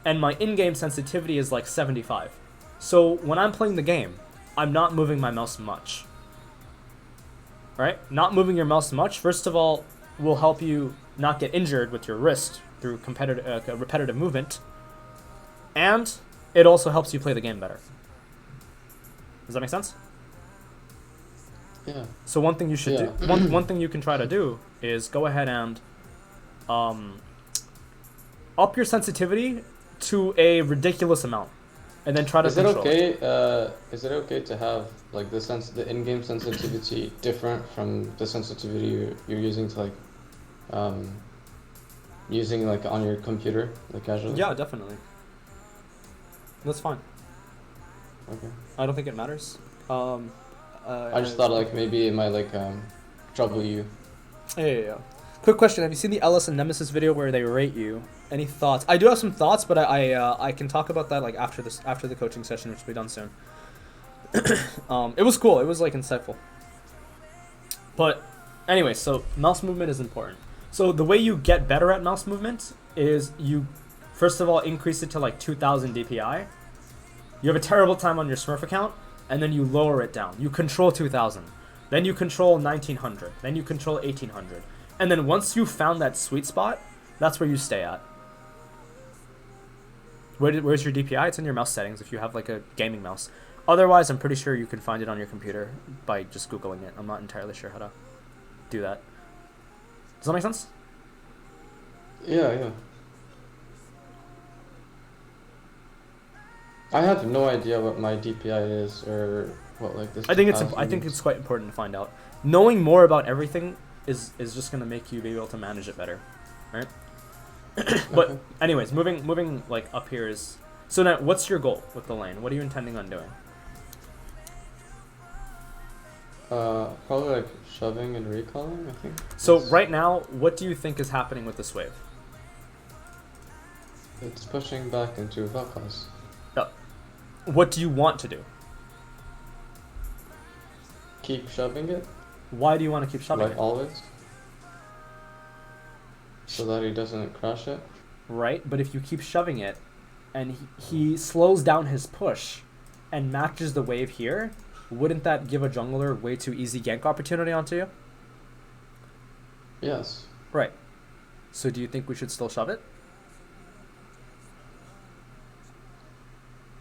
and my in-game sensitivity is like 75. So when I'm playing the game, I'm not moving my mouse much. Right? Not moving your mouse much, first of all, will help you not get injured with your wrist through repetitive movement, and it also helps you play the game better. Does that make sense? Yeah. So one thing you should do, one thing you can try to do is go ahead and up your sensitivity to a ridiculous amount, and then try to control it. Is it okay to have like the in-game sensitivity different from the sensitivity you're using to like using like on your computer, like casually? Yeah, definitely. That's fine. Okay. I don't think it matters. I just thought like maybe it might like trouble you. Yeah. Quick question: have you seen the Ellis and Nemesis video where they rate you? Any thoughts? I do have some thoughts, but I can talk about that like after the coaching session, which will be done soon. It was cool. It was like insightful. But anyway, so mouse movement is important. So the way you get better at mouse movement is you First of all, increase it to like 2000 DPI. You have a terrible time on your Smurf account, and then you lower it down. You control 2000. Then you control 1900. Then you control 1800. And then once you found that sweet spot, that's where you stay at. Where's your DPI? It's in your mouse settings if you have like a gaming mouse. Otherwise, I'm pretty sure you can find it on your computer by just Googling it. I'm not entirely sure how to do that. Does that make sense? Yeah. I have no idea what my DPI is or what like this. I think it's quite important to find out. Knowing more about everything is just gonna make you be able to manage it better, right? But Okay. anyways, moving like up here is. So now, what's your goal with the lane? What are you intending on doing? Probably like shoving and recalling, I think. So right now, what do you think is happening with this wave? It's pushing back into Vel'Koz. What do you want to do? Keep shoving it, Why do you want to keep shoving like it? always. So that he doesn't crash it. Right, but if you keep shoving it, and he slows down his push, and matches the wave here, wouldn't that give a jungler way too easy gank opportunity onto you? Yes. Right. So do you think we should still shove it?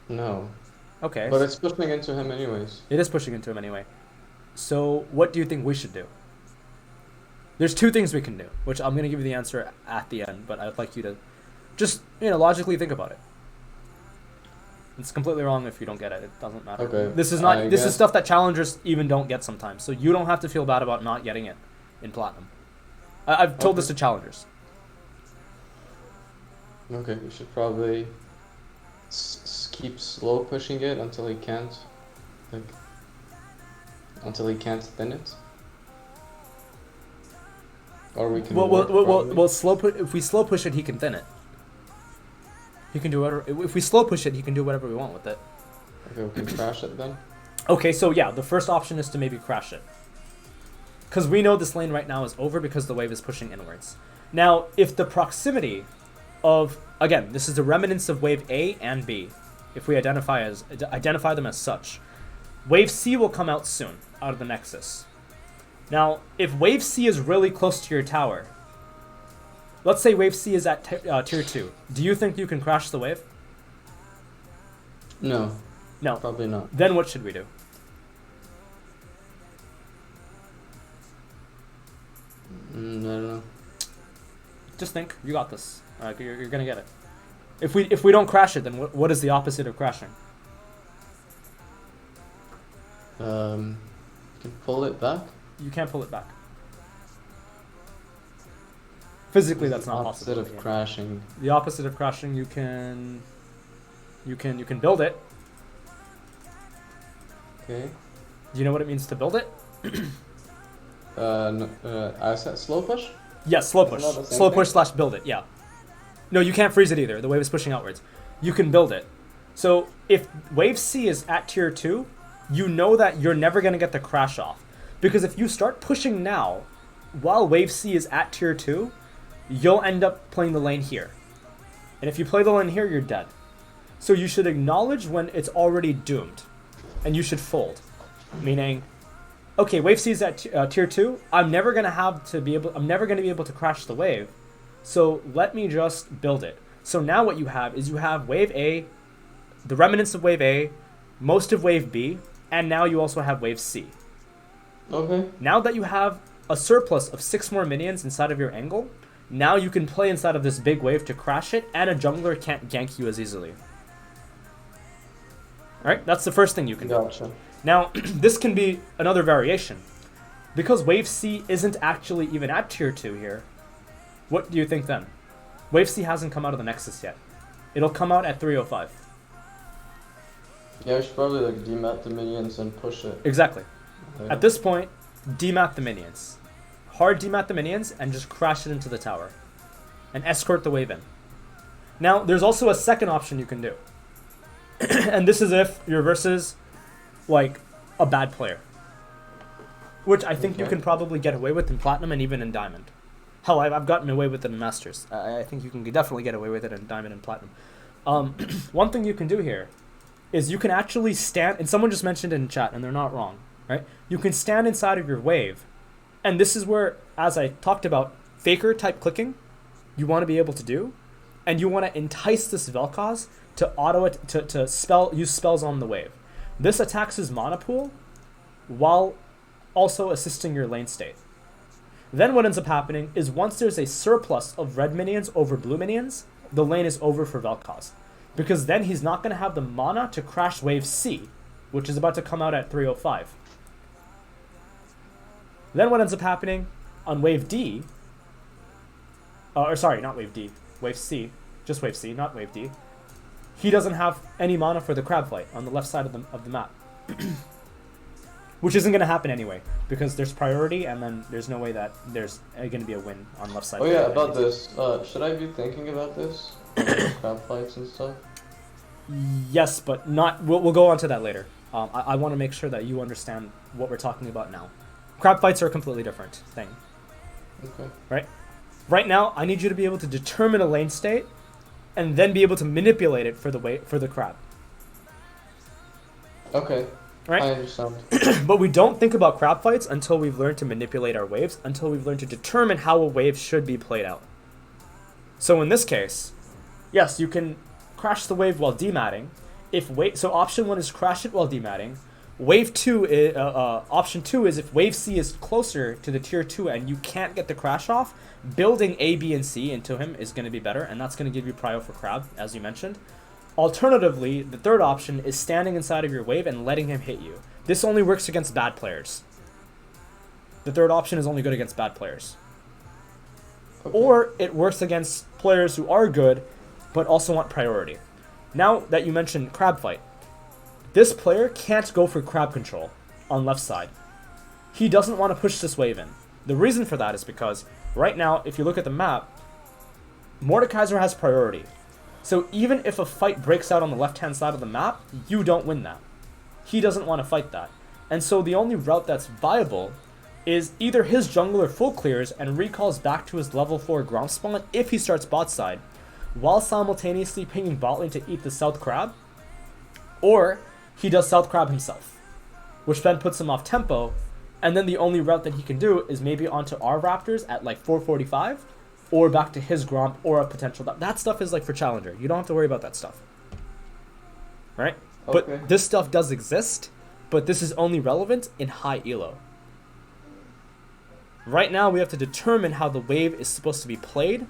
No. Okay. But it's pushing into him anyways. It is pushing into him anyway. So what do you think we should do? There's two things we can do, which I'm going to give you the answer at the end, but I'd like you to just, logically think about it. It's completely wrong if you don't get it. It doesn't matter. Okay. This is stuff that challengers even don't get sometimes. So you don't have to feel bad about not getting it in Platinum. I've told this to challengers. Okay, we should probably keep slow pushing it until he can't thin it. Or we can. If we slow push it, he can thin it. He can do whatever. If we slow push it, he can do whatever we want with it. Okay, we can crash it then. Okay, so yeah, the first option is to maybe crash it. Because we know this lane right now is over because the wave is pushing inwards. Now, if the proximity of, again, this is the remnants of wave A and B, if we identify them as such, wave C will come out soon, out of the Nexus. Now, if wave C is really close to your tower, let's say wave C is at tier 2, do you think you can crash the wave? No. No. Probably not. Then what should we do? I don't know. Just think, you got this. You're gonna get it. If we don't crash it, then what is the opposite of crashing? You can pull it back. You can't pull it back. Physically, that's not possible. The opposite of crashing. The opposite of crashing, you can build it. Okay. Do you know what it means to build it? I said slow push. Yes, slow push. Isn't that the same Slow thing? push / build it. Yeah. No, you can't freeze it either. The wave is pushing outwards. You can build it. So if wave C is at tier 2, you know that you're never gonna get the crash off, because if you start pushing now, while wave C is at tier 2, you'll end up playing the lane here. And if you play the lane here, you're dead. So you should acknowledge when it's already doomed, and you should fold. Meaning, okay, wave C is at tier 2. I'm never gonna be able to crash the wave. So let me just build it. So now what you have is you have wave A, the remnants of wave A, most of wave B, and now you also have wave C. Okay. Now that you have a surplus of 6 more minions inside of your angle, now you can play inside of this big wave to crash it, and a jungler can't gank you as easily. Alright, that's the first thing you can do. Gotcha. Now, this can be another variation. Because wave C isn't actually even at tier 2 here, what do you think then? Wave C hasn't come out of the Nexus yet. It'll come out at 305. Yeah, we should probably like demat the minions and push it. Exactly. Okay. At this point, demat the minions. Hard demat the minions and just crash it into the tower. And escort the wave in. Now, there's also a second option you can do. And this is if you're versus, like, a bad player. Which I think you Okay. can probably get away with in Platinum and even in Diamond. Hell, I've gotten away with it in Masters. I think you can definitely get away with it in Diamond and Platinum. One thing you can do here is you can actually stand, and someone just mentioned it in chat, and they're not wrong, right? You can stand inside of your wave, and this is where, as I talked about, faker type clicking, you want to be able to do, and you want to entice this Vel'Koz to use spells on the wave. This attacks his mana pool while also assisting your lane state. Then what ends up happening is once there's a surplus of red minions over blue minions, the lane is over for Vel'Koz. Because then he's not going to have the mana to crash wave C, which is about to come out at 305. Then what ends up happening on wave D, not wave D, wave C, just wave C, not wave D, he doesn't have any mana for the crab fight on the left side of the map. Which isn't going to happen anyway, because there's priority, and then there's no way that there's going to be a win on left side. Oh yeah, about this. Should I be thinking about this? Crab fights and stuff? Yes, but not. We'll go on to that later. I want to make sure that you understand what we're talking about now. Crab fights are a completely different thing. Okay. Right? Right now, I need you to be able to determine a lane state, and then be able to manipulate it for the crab. Okay. Right? I understand. But we don't think about crab fights until we've learned to manipulate our waves, until we've learned to determine how a wave should be played out. So in this case, yes, you can crash the wave while dematting. So option 1 is crash it while dematting. Option 2 is if wave C is closer to the tier 2 and you can't get the crash off, building A, B, and C into him is going to be better, and that's going to give you prio for crab, as you mentioned. Alternatively, the third option is standing inside of your wave and letting him hit you. This only works against bad players. The third option is only good against bad players. Okay. Or it works against players who are good, but also want priority. Now that you mentioned crab fight, this player can't go for crab control on left side. He doesn't want to push this wave in. The reason for that is because right now, if you look at the map, Mordekaiser has priority. So even if a fight breaks out on the left-hand side of the map, you don't win that. He doesn't want to fight that. And so the only route that's viable is either his jungler full clears and recalls back to his level 4 ground spawn if he starts bot side, while simultaneously pinging bot lane to eat the South Crab, or he does South Crab himself, which then puts him off tempo, and then the only route that he can do is maybe onto our Raptors at like 445, or back to his Gromp, or a potential... That stuff is like for Challenger. You don't have to worry about that stuff. Right? Okay. But this stuff does exist, but this is only relevant in high ELO. Right now, we have to determine how the wave is supposed to be played,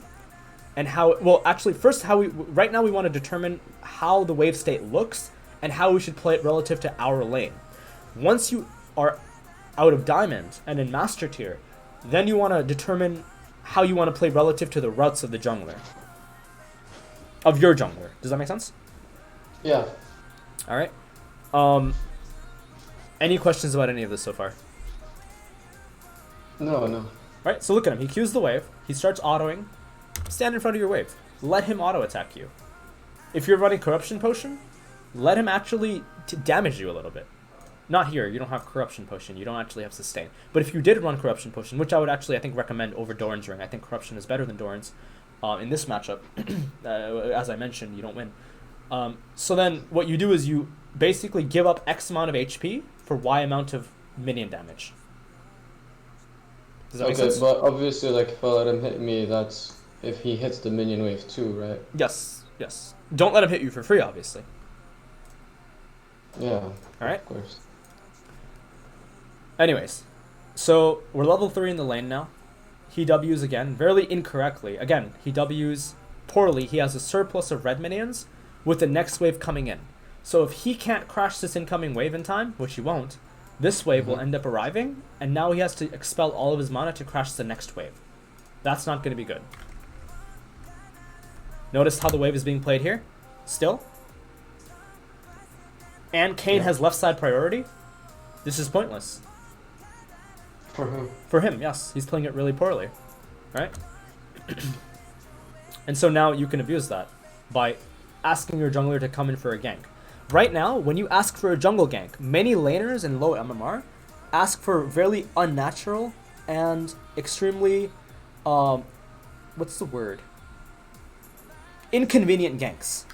and how... Well, actually, first, right now we want to determine how the wave state looks, and how we should play it relative to our lane. Once you are out of Diamond, and in Master Tier, then you want to determine how you want to play relative to the routes of the jungler. Of your jungler. Does that make sense? Yeah. Alright. Any questions about any of this so far? No. Alright, so look at him. He Qs the wave. He starts autoing. Stand in front of your wave. Let him auto-attack you. If you're running Corruption Potion, let him actually damage you a little bit. Not here, you don't have Corruption Potion, you don't actually have Sustain. But if you did run Corruption Potion, which I would actually, I think, recommend over Doran's Ring. I think Corruption is better than Doran's in this matchup. As I mentioned, you don't win. So then what you do is you basically give up X amount of HP for Y amount of minion damage. Does that make sense? Okay, but obviously, like, if I let him hit me, that's if he hits the minion wave too, right? Yes. Don't let him hit you for free, obviously. Yeah. Alright? Of course. Anyways, so we're level 3 in the lane now. He Ws again, very incorrectly. Again, he Ws poorly. He has a surplus of red minions with the next wave coming in. So if he can't crash this incoming wave in time, which he won't, this wave will end up arriving, and now he has to expel all of his mana to crash the next wave. That's not going to be good. Notice how the wave is being played here? Still? And Kayn has left side priority? This is pointless. For who? For him, yes. He's playing it really poorly. Right? And so now you can abuse that by asking your jungler to come in for a gank. Right now, when you ask for a jungle gank, many laners in low MMR ask for very unnatural and extremely what's the word? Inconvenient ganks.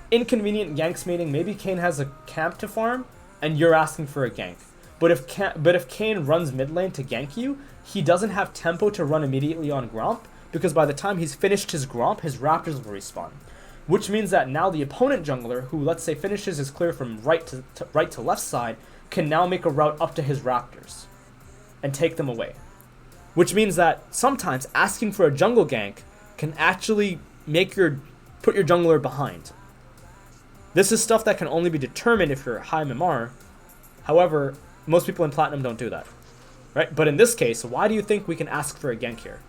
Inconvenient ganks meaning maybe Kayn has a camp to farm, and you're asking for a gank. But if Kayn runs mid lane to gank you, he doesn't have tempo to run immediately on Gromp, because by the time he's finished his Gromp, his Raptors will respawn. Which means that now the opponent jungler, who let's say finishes his clear from right to left side, can now make a route up to his Raptors and take them away. Which means that sometimes asking for a jungle gank can actually put your jungler behind. This is stuff that can only be determined if you're high MMR. However, most people in Platinum don't do that. Right? But in this case, why do you think we can ask for a gank here?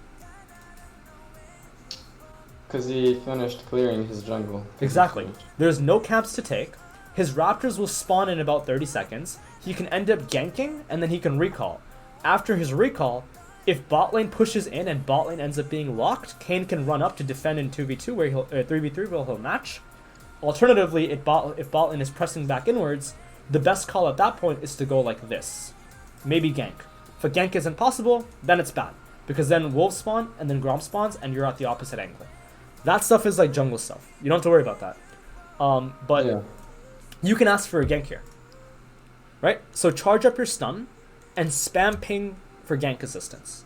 Because he finished clearing his jungle. Exactly. There's no camps to take. His Raptors will spawn in about 30 seconds. He can end up ganking, and then he can recall. After his recall, if bot lane pushes in and bot lane ends up being locked, Kayn can run up to defend in 2v2 where 3v3 where he'll match. Alternatively, if bot lane is pressing back inwards, the best call at that point is to go like this. Maybe gank. If a gank isn't possible, then it's bad. Because then wolves spawn, and then Gromp spawns, and you're at the opposite angle. That stuff is like jungle stuff. You don't have to worry about that. But yeah. You can ask for a gank here. Right? So charge up your stun, and spam ping for gank assistance.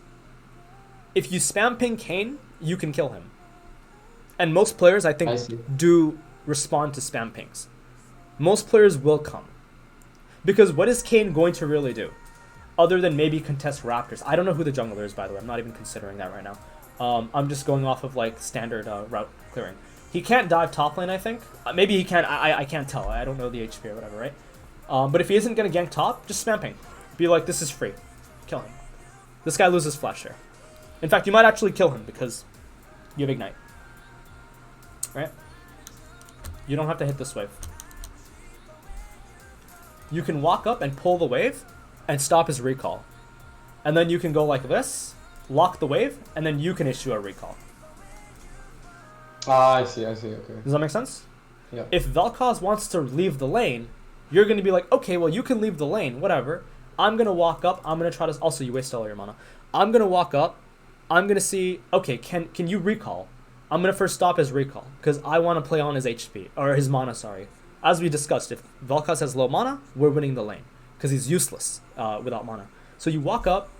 If you spam ping Kayn, you can kill him. And most players, I think, do respond to spam pings. Most players will come. Because what is Kayn going to really do? Other than maybe contest Raptors. I don't know who the jungler is, by the way. I'm not even considering that right now. I'm just going off of like standard route clearing. He can't dive top lane, I think. Maybe he can. I can't tell. I don't know the HP or whatever, right? But if he isn't going to gank top, just spam ping. Be like, this is free. Kill him. This guy loses flash here. In fact, you might actually kill him because you have Ignite. Right? You don't have to hit this wave. You can walk up and pull the wave and stop his recall. And then you can go like this, lock the wave, and then you can issue a recall. Ah, I see, okay. Does that make sense? Yeah. If Vel'Koz wants to leave the lane, you're going to be like, okay, well, you can leave the lane, whatever. I'm going to walk up. I'm going to try to... Also, you waste all your mana. I'm going to walk up. I'm going to see... Okay, can you recall? I'm going to first stop his recall because I want to play on his HP. Or his mana, sorry. As we discussed, if Vel'Koz has low mana, we're winning the lane because he's useless without mana. So you walk up.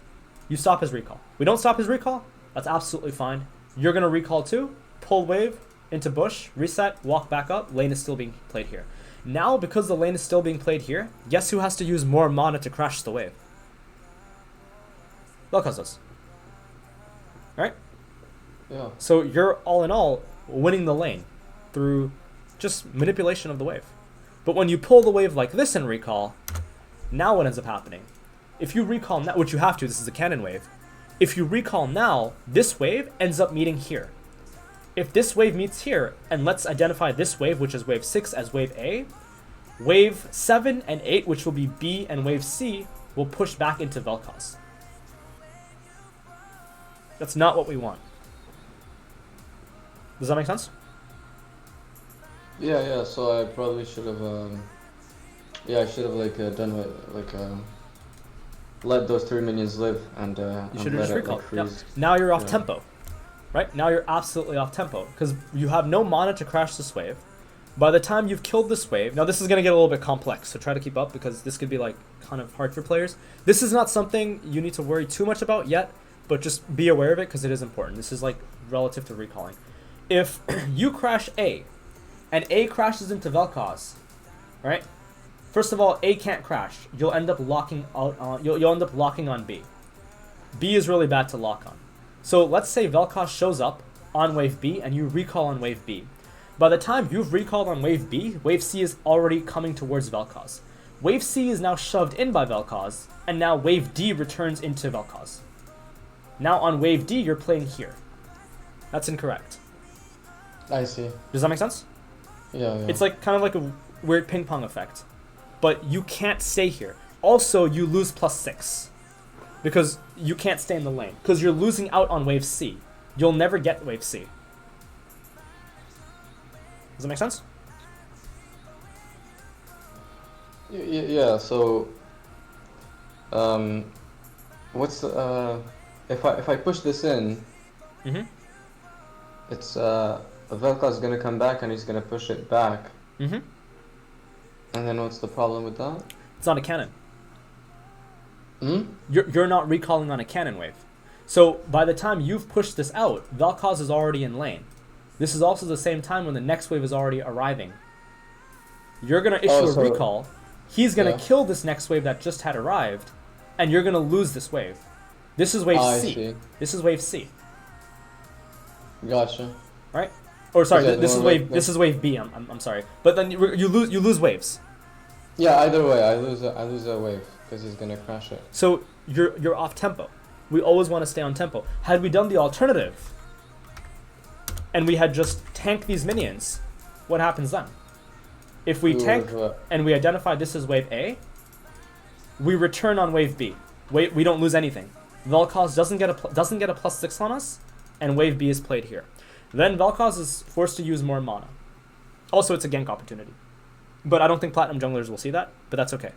You stop his recall. We don't stop his recall. That's absolutely fine. You're going to recall too. Pull wave into bush. Reset. Walk back up. Lane is still being played here. Now, because the lane is still being played here, guess who has to use more mana to crash the wave? Vel'Koz does. Right? Yeah. So you're, all in all, winning the lane through just manipulation of the wave. But when you pull the wave like this and recall, now what ends up happening? If you recall now, which you have to, this is a cannon wave. If you recall now, this wave ends up meeting here. If this wave meets here, and let's identify this wave, which is wave 6, as wave A, wave 7 and 8, which will be B, and wave C, will push back into Vel'Koz. That's not what we want. Does that make sense? Yeah, so I probably should have, I should have, done what, let those 3 minions live, and, you should have just recalled. Yeah. Now you're off tempo. Right? Now you're absolutely off tempo because you have no mana to crash this wave. By the time you've killed this wave, now this is going to get a little bit complex, so try to keep up because this could be like kind of hard for players. This is not something you need to worry too much about yet, but just be aware of it because it is important. This is like relative to recalling. If you crash A and A crashes into Vel'Koz, right? First of all, A can't crash. You'll end up locking out on, you'll end up locking on B. B is really bad to lock on. So let's say Vel'Koz shows up on wave B and you recall on wave B. By the time you've recalled on wave B, wave C is already coming towards Vel'Koz. Wave C is now shoved in by Vel'Koz, and now wave D returns into Vel'Koz. Now on wave D, you're playing here. That's incorrect. I see. Does that make sense? Yeah. It's like kind of like a weird ping pong effect. But you can't stay here. Also, you lose +6. Because you can't stay in the lane. Because you're losing out on wave C. You'll never get wave C. Does that make sense? Yeah, so... what's the... if I push this in, Mm-hmm. it's Velka's gonna come back and he's gonna push it back. Mm-hmm. And then what's the problem with that? It's not a cannon. Hmm? You're not recalling on a cannon wave. So by the time you've pushed this out, Vel'Koz is already in lane. This is also the same time when the next wave is already arriving. You're going to issue a recall. He's going to kill this next wave that just had arrived, and you're going to lose this wave. This is wave C. See. This is wave C. Gotcha. Right? Or sorry, Yeah, this is wave. This is wave B. I'm sorry, but then you lose waves. Yeah, either way, I lose a wave because he's gonna crash it. So you're off tempo. We always want to stay on tempo. Had we done the alternative, and we had just tanked these minions, what happens then? If we tank and we identify this as wave A, we return on wave B. We don't lose anything. Vel'Koz doesn't get a +6 on us, and wave B is played here. Then Vel'Koz is forced to use more mana. Also, it's a gank opportunity. But I don't think Platinum junglers will see that, but that's okay.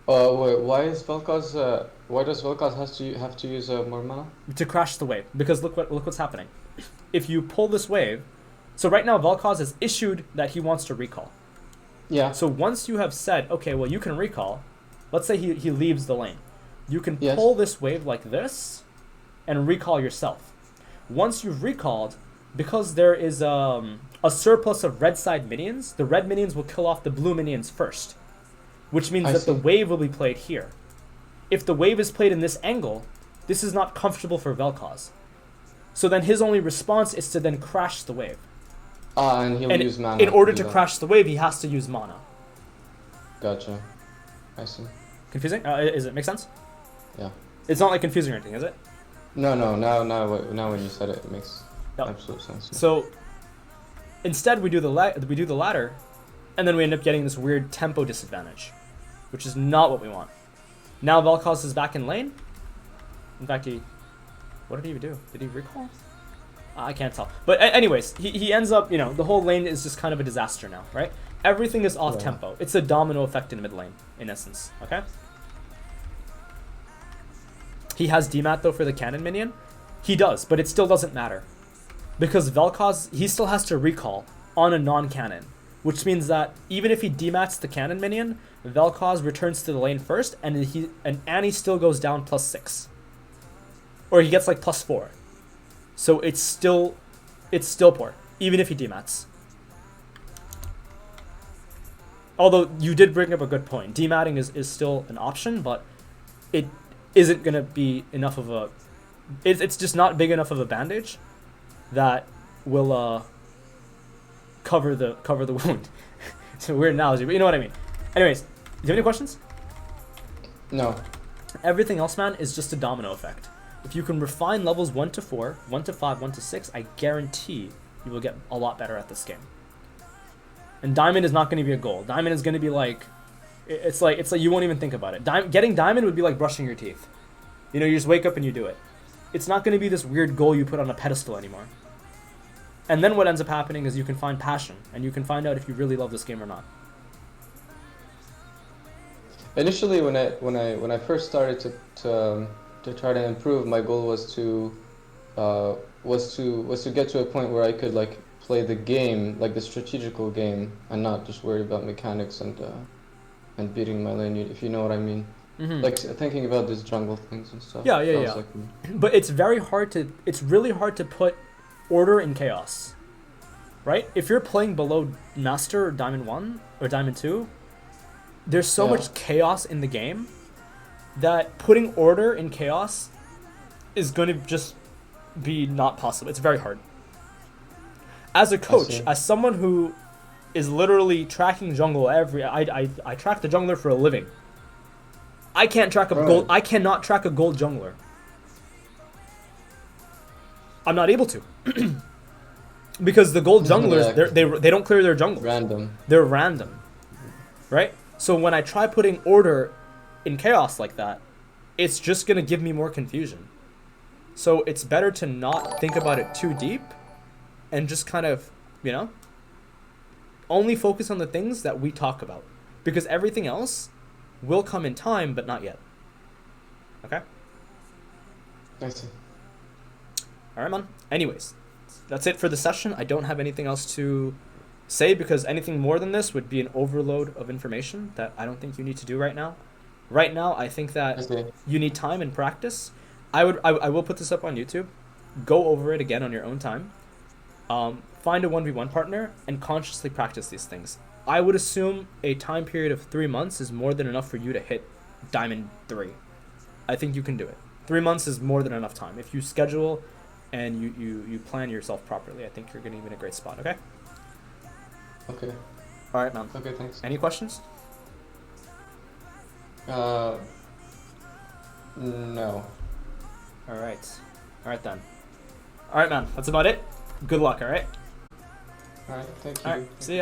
Wait, why does Vel'Koz have to use more mana? To crash the wave, because look what's happening. If you pull this wave, so right now Vel'Koz has issued that he wants to recall. Yeah. So once you have said, okay, well you can recall, let's say he leaves the lane. You can Yes. pull this wave like this and recall yourself. Once you've recalled, because there is a surplus of red side minions, the red minions will kill off the blue minions first, which means that the wave will be played here. If the wave is played in this angle, this is not comfortable for Vel'Koz. So then his only response is to then crash the wave. And he'll use mana. In order to crash the wave, he has to use mana. Gotcha. I see. Confusing? Is it make sense? Yeah. It's not like confusing or anything, is it? No. Now when you said it, it makes absolute sense. So instead, we do the latter, and then we end up getting this weird tempo disadvantage, which is not what we want. Now Vel'Koz is back in lane. In fact, what did he do? Did he recall? I can't tell. But anyways, he ends up, the whole lane is just kind of a disaster now, right? Everything is off tempo. It's a domino effect in mid lane, in essence, okay? He has demat though for the cannon minion. He does, but it still doesn't matter. Because Vel'Koz, he still has to recall on a non-cannon. Which means that even if he demats the cannon minion, Vel'Koz returns to the lane first, and Annie still goes down +6. Or he gets like +4. So it's still poor, even if he demats. Although you did bring up a good point. Dematting is still an option, but it isn't going to be enough of a... It's just not big enough of a bandage that will cover the wound. It's a weird analogy, but you know what I mean. Anyways, do you have any questions? No. Everything else, man, is just a domino effect. If you can refine levels 1 to 4, 1 to 5, 1 to 6, I guarantee you will get a lot better at this game. And Diamond is not going to be a goal. Diamond is going to be like... It's like you won't even think about it. Getting Diamond would be like brushing your teeth. You just wake up and you do it. It's not going to be this weird goal you put on a pedestal anymore. And then what ends up happening is you can find passion, and you can find out if you really love this game or not. Initially, when I first started to try to improve, my goal was to get to a point where I could like play the game, like the strategical game, and not just worry about mechanics and beating my lane, if you know what I mean. Mm-hmm. Like thinking about these jungle things and stuff. Yeah. Like, but it's really hard to put order in chaos, right? If you're playing below Master or Diamond 1 or Diamond 2, there's so much chaos in the game that putting order in chaos is going to just be not possible. It's very hard. As a coach, as someone who is literally tracking jungle I track the jungler for a living. I can't track gold. I cannot track a gold jungler. I'm not able to. Because the gold junglers, they don't clear their jungle. They're random. Right? So when I try putting order in chaos like that, it's just going to give me more confusion. So it's better to not think about it too deep and just kind of, only focus on the things that we talk about. Because everything else will come in time, but not yet. Okay? I see. All right, man. Anyways, that's it for the session. I don't have anything else to say because anything more than this would be an overload of information that I don't think you need to do right now. Right now, I think that I see. you need time and practice. I will put this up on YouTube. Go over it again on your own time. Find a 1v1 partner and consciously practice these things. I would assume a time period of 3 months is more than enough for you to hit Diamond 3. I think you can do it. 3 months is more than enough time. If you schedule and you plan yourself properly, I think you're going to be in a great spot, okay? Okay. All right, man. Okay, thanks. Any questions? No. All right. All right, then. All right, man. That's about it. Good luck, all right? Alright, thank you. All right. See ya.